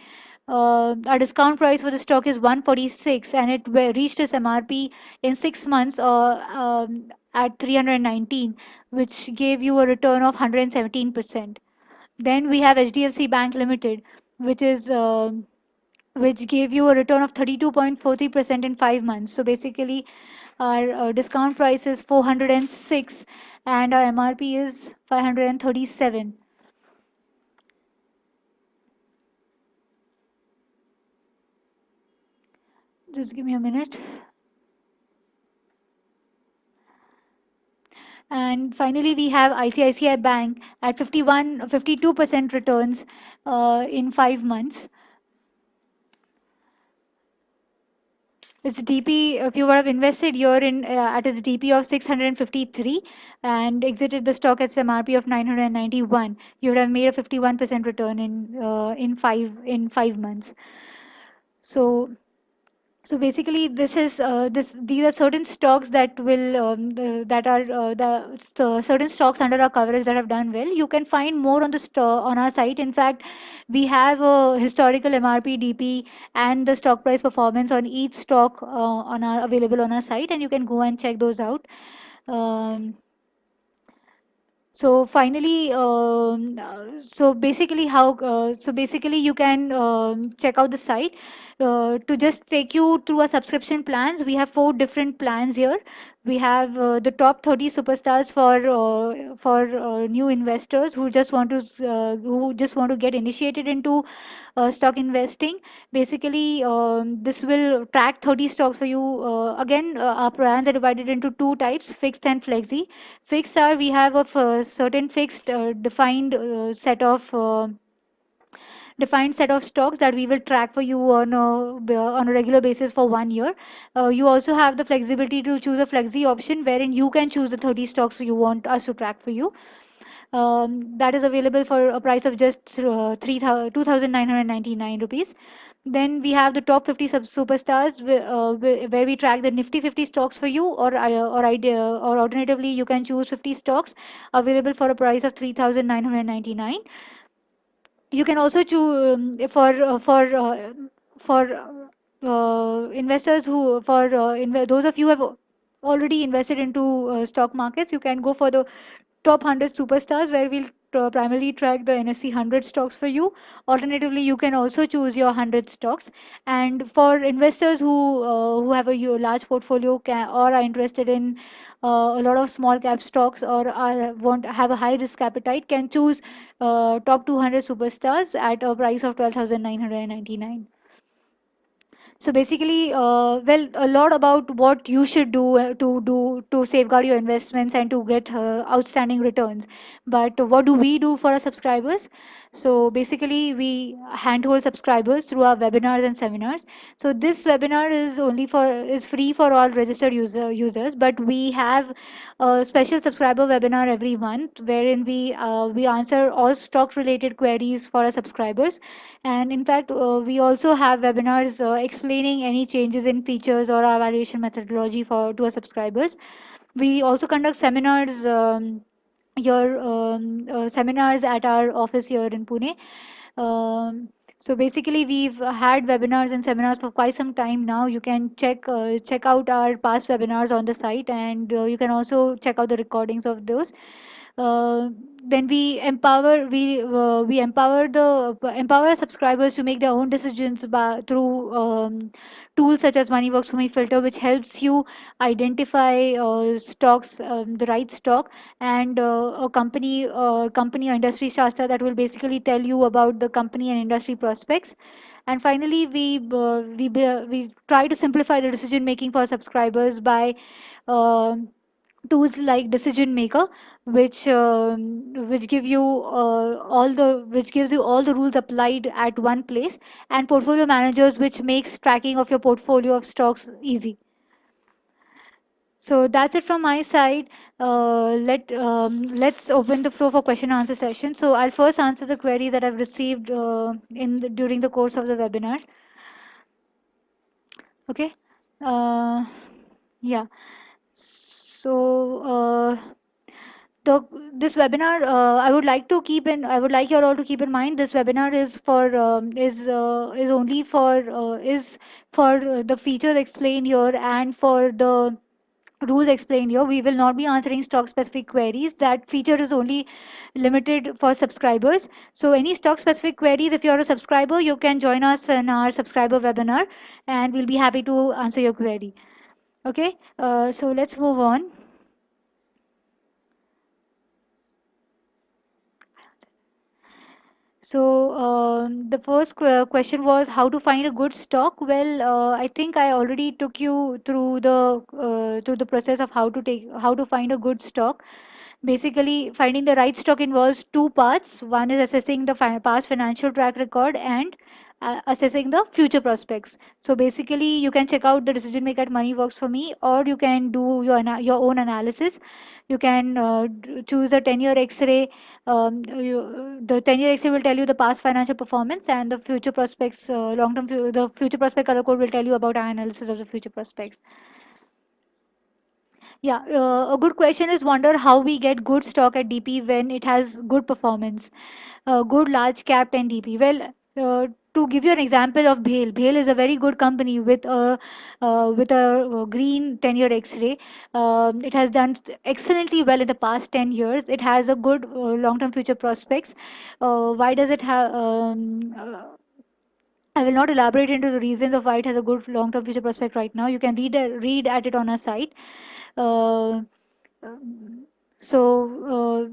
Our discount price for the stock is 146, and reached its MRP in 6 months at 319, which gave you a return of 117%. Then we have HDFC Bank Limited, which is which gave you a return of 32.43% in 5 months. So basically, our discount price is 406, and our MRP is 537. Just give me a minute. And finally, we have ICICI Bank at 52% returns in 5 months. Its DP, if you would have invested here at its DP of 653 and exited the stock at MRP of 991, you would have made a 51% return in 5 months. So So basically, these are certain stocks that will that are certain stocks under our coverage that have done well. You can find more on the on our site. In fact, we have a historical MRP, DP, and the stock price performance on each stock available on our site, and you can go and check those out. Um, so finally, so basically you can check out the site to just take you through our subscription plans. We have 4 different plans here. We have the top 30 superstars for new investors who just want to get initiated into stock investing. Basically, this will track 30 stocks for you. Again, our plans are divided into two types: fixed and flexi. Fixed are, we have a certain fixed defined set of stocks that we will track for you on a regular basis for 1 year. You also have the flexibility to choose a flexi option wherein you can choose the 30 stocks you want us to track for you. That is available for a price of just 2,999 rupees. Then we have the top 50 superstars where we track the Nifty 50 stocks for you, or alternatively you can choose 50 stocks available for a price of 3,999. You can also choose for investors who for those of you who have already invested into stock markets. You can go for the top 100 superstars where we'll primarily track the NSE 100 stocks for you. Alternatively, you can also choose your 100 stocks. And for investors who have a large portfolio or are interested in a lot of small cap stocks, or want have a high risk appetite, can choose top 200 superstars at a price of 12,999. So basically, well, a lot about what you should do to safeguard your investments and to get outstanding returns. But what do we do for our subscribers? So basically, we handhold subscribers through our webinars and seminars. So this webinar is free for all registered users, but we have a special subscriber webinar every month wherein we answer all stock related queries for our subscribers. And in fact, we also have webinars explaining any changes in features or our evaluation methodology for to our subscribers. We also conduct seminars at our office here in Pune. So basically, we've had webinars and seminars for quite some time now. You can check out our past webinars on the site, and you can also check out the recordings of those. uh, then we empower our subscribers to make their own decisions through tools such as Moneyworks for Me Filter, which helps you identify stocks, the right stock, and a company or industry shastra that will basically tell you about the company and industry prospects. And finally, we try to simplify the decision making for subscribers by uh, tools like Decision Maker, which give you which gives you all the rules applied at one place, and Portfolio Managers, which makes tracking of your portfolio of stocks easy. So that's it from my side. Let's open the floor for question and answer session. So I'll first answer the queries that I've received during the course of the webinar. Okay. Uh, yeah. So the this webinar, I would like you all to keep in mind, this webinar is for the features explained here and for the rules explained here. We will not be answering stock specific queries. That feature is only limited for subscribers. So any stock specific queries, if you're a subscriber, you can join us in our subscriber webinar and we'll be happy to answer your query. Okay, so let's move on. So the first question was how to find a good stock. Well, I think I already took you through the process of how to find a good stock. Basically, finding the right stock involves two parts. One is assessing the past financial track record and assessing the future prospects. So basically, you can check out the decision maker at Money Works for Me, or you can do your own analysis. You can choose a 10-year X-ray. The 10-year X-ray will tell you the past financial performance, and the future prospects, the future prospect color code will tell you about our analysis of the future prospects. Yeah, a good question is wonder how we get good stock at DP when it has good performance, good large cap and DP. Well, to give you an example of BHALE is a very good company with a green 10-year X-ray. It has done excellently well in the past 10 years. It has a good long-term future prospects. Why does it have? I will not elaborate into the reasons of why it has a good long-term future prospect right now. You can read at it on our site. Uh, so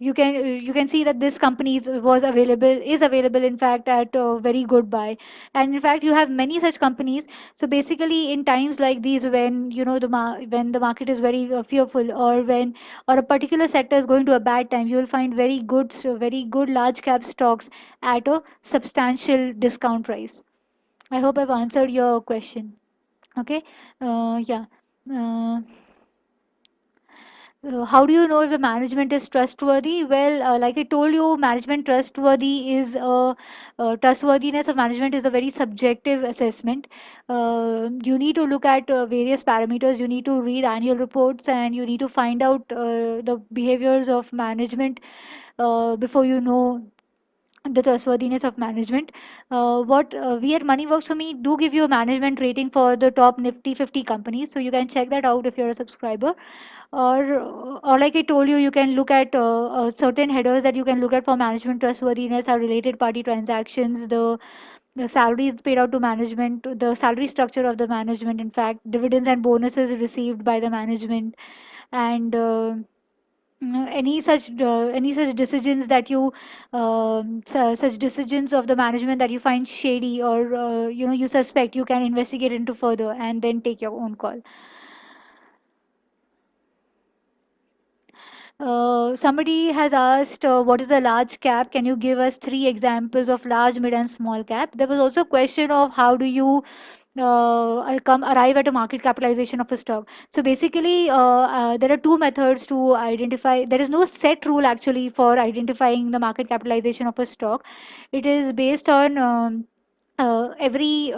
you can see that this company is available in fact at a very good buy, and in fact you have many such companies. So basically in times like these, when when the market is very fearful, or when or a particular sector is going to a bad time, you will find very good large cap stocks at a substantial discount price. I hope I've answered your question. Okay. Yeah. uh, how do you know if the management is trustworthy? Well, like I told you, management trustworthy is trustworthiness of management is a very subjective assessment. You need to look at various parameters. You need to read annual reports, and you need to find out the behaviors of management before you know the trustworthiness of management. What we at Money Works for Me do give you a management rating for the top Nifty 50 companies, so you can check that out if you're a subscriber. Or like I told you, you can look at certain headers that you can look at for management trustworthiness are related party transactions, the salaries paid out to management, the salary structure of the management, in fact, dividends and bonuses received by the management, and any such decisions that you such decisions of the management that you find shady, or you suspect, you can investigate into further and then take your own call. Somebody has asked, what is a large cap? Can you give us three examples of large, mid, and small cap? There was also a question of how do you arrive at a market capitalization of a stock. So basically, there are two methods to identify. There is no set rule actually for identifying the market capitalization of a stock. It is based on every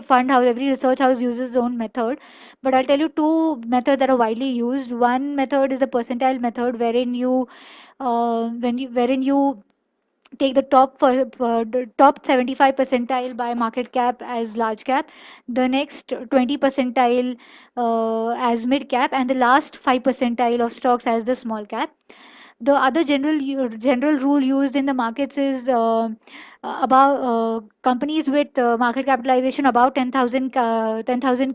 fund house, every research house uses its own method. But I'll tell you two methods that are widely used. One method is a percentile method, wherein you take the the top 75 percentile by market cap as large cap, the next 20 percentile as mid cap, and the last 5 percentile of stocks as the small cap. The other general rule used in the markets is about companies with market capitalization about 10,000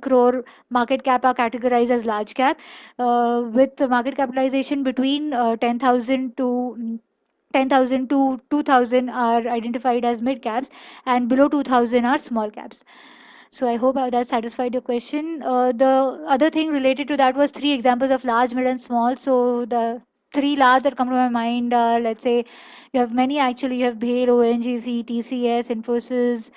crore market cap are categorized as large cap, with the market capitalization between 10,000 to 2,000 are identified as mid caps, and below 2,000 are small caps. So I hope that satisfied your question. The other thing related to that was three examples of large, mid, and small. So the three large that come to my mind are, let's say, you have many actually. You have BHALE, ONGC, TCS, Infosys,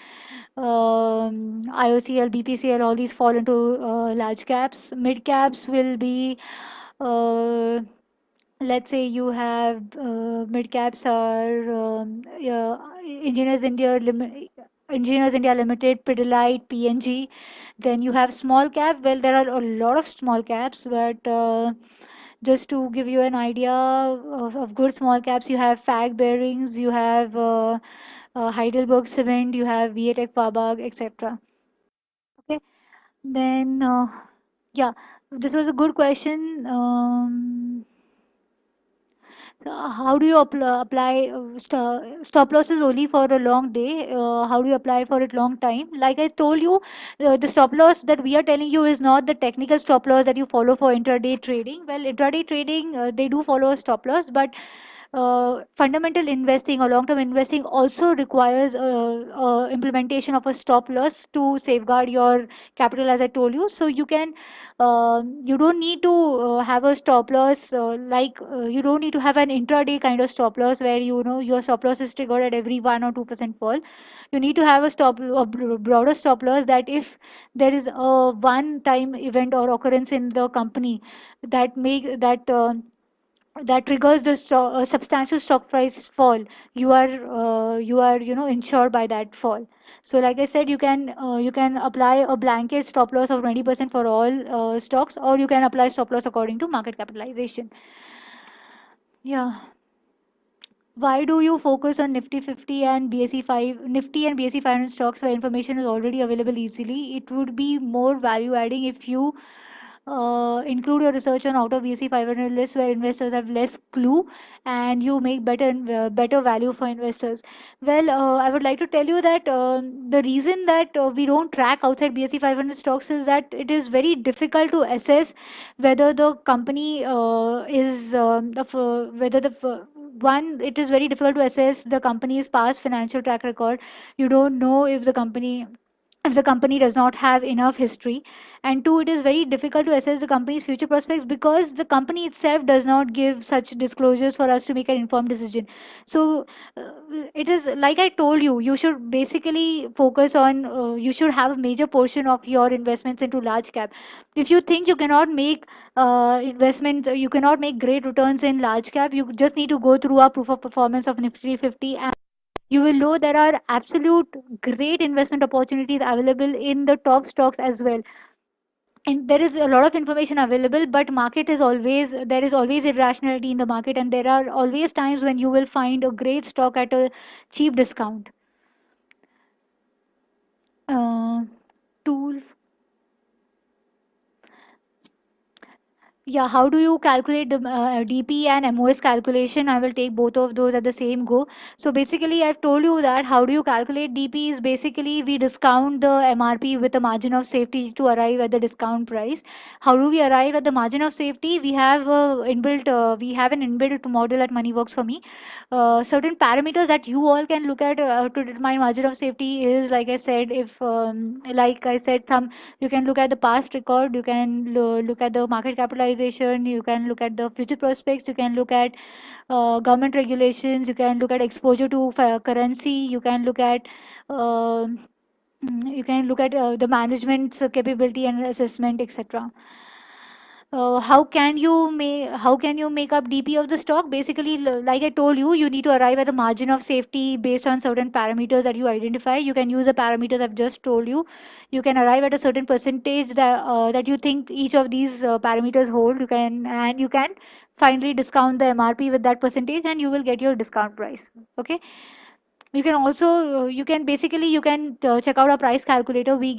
IOCL, BPCL. All these fall into large caps. Mid caps will be, uh, let's say, you have mid caps are yeah, Engineers India Engineers India Limited, Pidilite, PNG. Then you have small cap. Well, there are a lot of small caps, but just to give you an idea of good small caps, you have Fag Bearings, you have Heidelberg Cement, you have Viatec Fabag, etc. Okay. Then yeah, this was a good question. How do you apply stop losses only for a long day? How do you apply for it long time? Like I told you, the stop loss that we are telling you is not the technical stop loss that you follow for intraday trading. Well, intraday trading, they do follow a stop loss, but fundamental investing or long-term investing also requires implementation of a stop loss to safeguard your capital, as I told you. So you don't need to have a stop loss you don't need to have an intraday kind of stop loss where your stop loss is triggered at every 1 or 2% fall. You need to have a broader stop loss, that if there is a one-time event or occurrence in the company that make that triggers the substantial stock price fall, you are insured by that fall. So like I said, you can apply a blanket stop loss of 20% for all stocks, or you can apply stop loss according to market capitalization. Yeah. Why do you focus on Nifty 50 and BSE 5, Nifty and BSE 500 stocks where information is already available easily? It would be more value adding if you include your research on out of BSE 500 list where investors have less clue, and you make better value for investors. Well, I would like to tell you that the reason that we don't track outside BSE 500 stocks is that it is very difficult to assess whether the company is whether one, it is very difficult to assess the company's past financial track record. You don't know if the company does not have enough history, and two, it is very difficult to assess the company's future prospects because the company itself does not give such disclosures for us to make an informed decision. So uh, it is like I told you, you should basically focus on you should have a major portion of your investments into large cap. If you think you cannot make investment you cannot make great returns in large cap, you just need to go through our proof of performance of Nifty 50, and you will know there are absolute great investment opportunities available in the top stocks as well. And there is a lot of information available, but market is always there is always irrationality in the market, and there are always times when you will find a great stock at a cheap discount. Tool. Yeah, how do you calculate the DP and MOS calculation? I will take both of those at the same go. So basically, I've told you that how do you calculate DP is basically we discount the MRP with a margin of safety to arrive at the discount price. How do we arrive at the margin of safety? We have an inbuilt model at Moneyworks for me. Certain parameters that you all can look at to determine margin of safety is, like I said, if like I said, some you can look at the past record, you can look at the market capitalization, you can look at the future prospects, you can look at government regulations, you can look at exposure to currency, you can look at the management's capability and assessment, etc. How can you make up DP of the stock? Basically, like I told you, you need to arrive at a margin of safety based on certain parameters that you identify. You can use the parameters I've just told you. You can arrive at a certain percentage that you think each of these parameters hold. You can finally discount the MRP with that percentage, and you will get your discount price. Okay. You can also you can check out our price calculator. We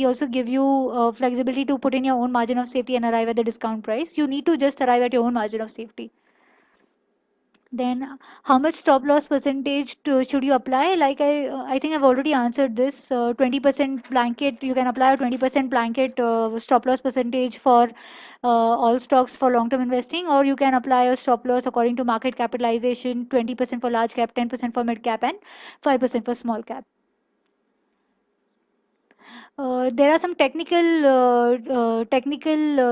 also give you flexibility to put in your own margin of safety and arrive at the discount price. You need to just arrive at your own margin of safety. Then how much stop loss percentage should you apply? I think I've already answered this. 20% blanket, you can apply a 20% blanket stop loss percentage for all stocks for long term investing, or you can apply a stop loss according to market capitalization, 20% for large cap, 10% for mid cap, and 5% for small cap. There are some technical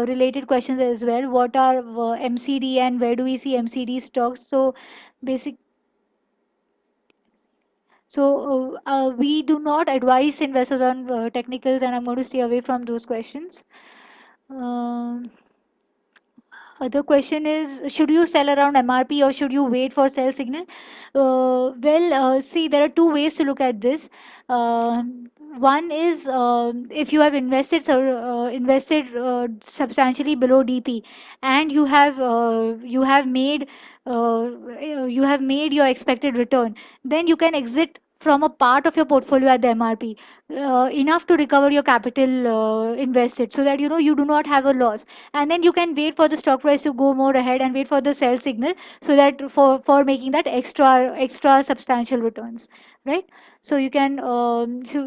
related questions as well. What are MCD and where do we see MCD stocks? Basic we do not advise investors on technicals, and I'm going to stay away from those questions. Um, Other question is, should you sell around MRP or should you wait for sell signal? See, there are two ways to look at this. Uh, One is if you have invested substantially below DP, and uh, you have made your expected return, then you can exit from a part of your portfolio at the MRP, enough to recover your capital invested, so that you do not have a loss, and then you can wait for the stock price to go more ahead and wait for the sell signal, so that for making that extra substantial returns, right? So you can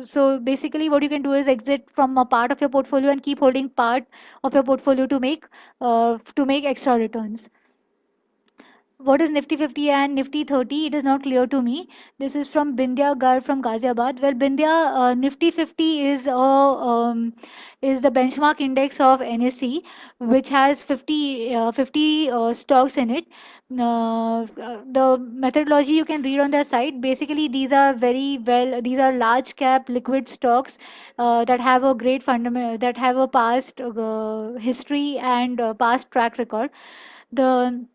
so basically what you can do is exit from a part of your portfolio and keep holding part of your portfolio to make extra returns. What is Nifty 50 and Nifty 30? It is not clear to me. This is from Bindya Gar from Ghaziabad. Well, Bindya, Nifty 50 is the benchmark index of NSE, which has 50 stocks in it. The methodology you can read on their site. Basically, these are large cap liquid stocks that have a great fundament, that have a past history and past track record. The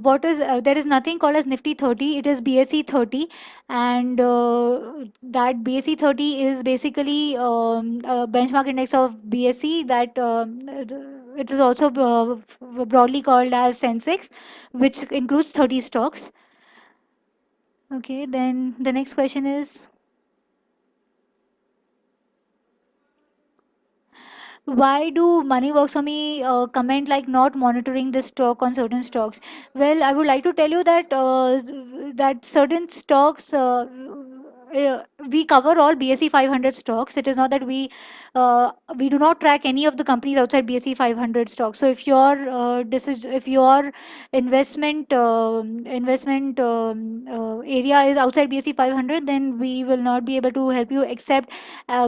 what is There is nothing called as Nifty 30. It is BSE 30, and that BSE 30 is basically a benchmark index of BSE that it is also broadly called as Sensex, which includes 30 stocks. Okay, then the next question is, why do money works for me comment like not monitoring the stock on certain stocks? Well, I would like to tell you that that certain stocks we cover all BSE 500 stocks. It is not that we do not track any of the companies outside BSE 500 stocks. So if your investment area is outside BSE 500, then we will not be able to help you except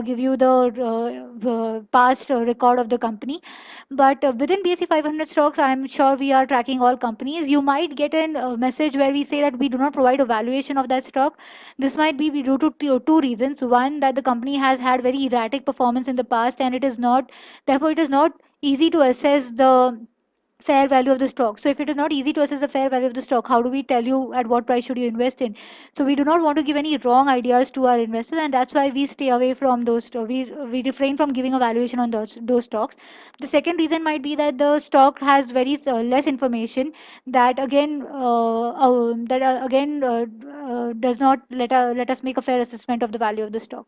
give you the past record of the company. But within BSE 500 stocks, I'm sure we are tracking all companies. You might get a message where we say that we do not provide a valuation of that stock. This might be due to two reasons. One, that the company has had very erratic performance in the past, and therefore, it is not easy to assess the fair value of the stock. So if it is not easy to assess the fair value of the stock, how do we tell you at what price should you invest in? So we do not want to give any wrong ideas to our investors, and that's why we stay away from we refrain from giving a valuation on those stocks. The second reason might be that the stock has very less information that again does not let us make a fair assessment of the value of the stock.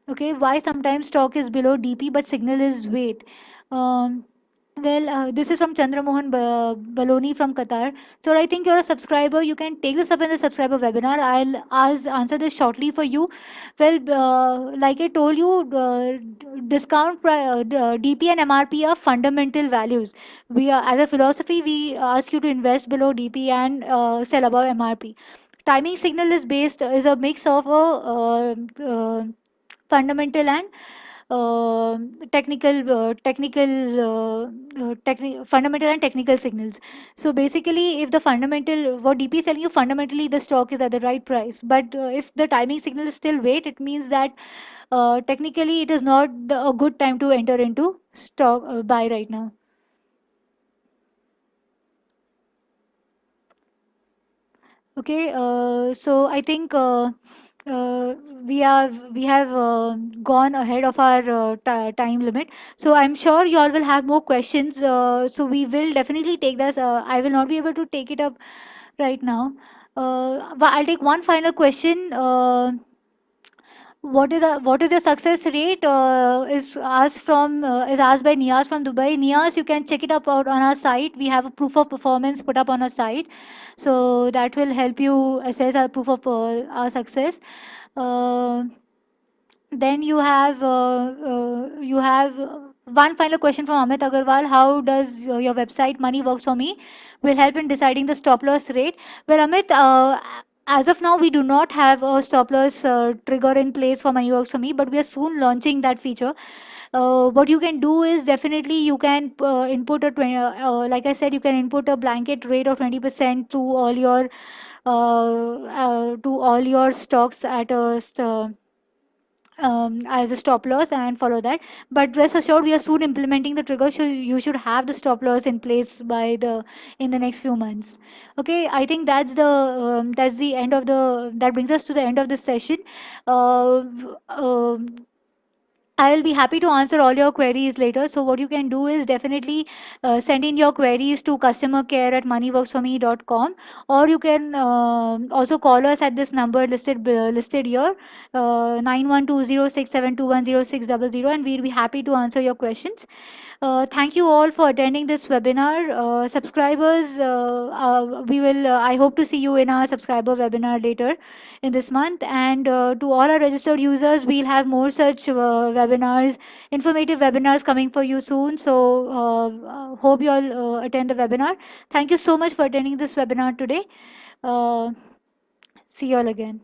Okay, why sometimes stock is below DP but signal is weight? Um, this is from Chandramohan Baloni from Qatar. So I think you're a subscriber. You can take this up in the subscriber webinar. Answer this shortly for you. Well, like I told you, DP and MRP are fundamental values. As a philosophy, we ask you to invest below DP and sell above MRP. Timing signal is a mix of a fundamental and fundamental and technical signals. So basically, if the fundamental what DP is telling you, fundamentally the stock is at the right price. But if the timing signal is still wait, it means that technically it is not a good time to enter into stock buy right now. Okay, so I think uh, we have gone ahead of our time limit. So I'm sure you all will have more questions. So we will definitely take this. I will not be able to take it up right now. But I'll take one final question. What is your success rate? Is asked by Niaz from Dubai. Niaz, you can check it up out on our site. We have a proof of performance put up on our site, so that will help you assess our proof of our success. Uh, then you have one final question from Amit Agarwal. How does your website Money Works for Me will help in deciding the stop loss rate? Well, Amit, as of now, we do not have a stop loss trigger in place for Money Works for Me, but we are soon launching that feature. What you can do is definitely you can input like I said, you can input a blanket rate of 20% to all your stocks as a stop loss and follow that. But rest assured, we are soon implementing the trigger, so you should have the stop loss in place in the next few months. Okay, I think that's the end of the that brings us to the end of this session. uh, um I will be happy to answer all your queries later. So what you can do is definitely send in your queries to customercare@moneyworksforme.com, or you can also call us at this number listed here, 912067210600, and we'll be happy to answer your questions. Thank you all for attending this webinar. Subscribers, I hope to see you in our subscriber webinar later in this month. And to all our registered users, we'll have more such informative webinars coming for you soon. So hope you all attend the webinar. Thank you so much for attending this webinar today. Uh, See you all again.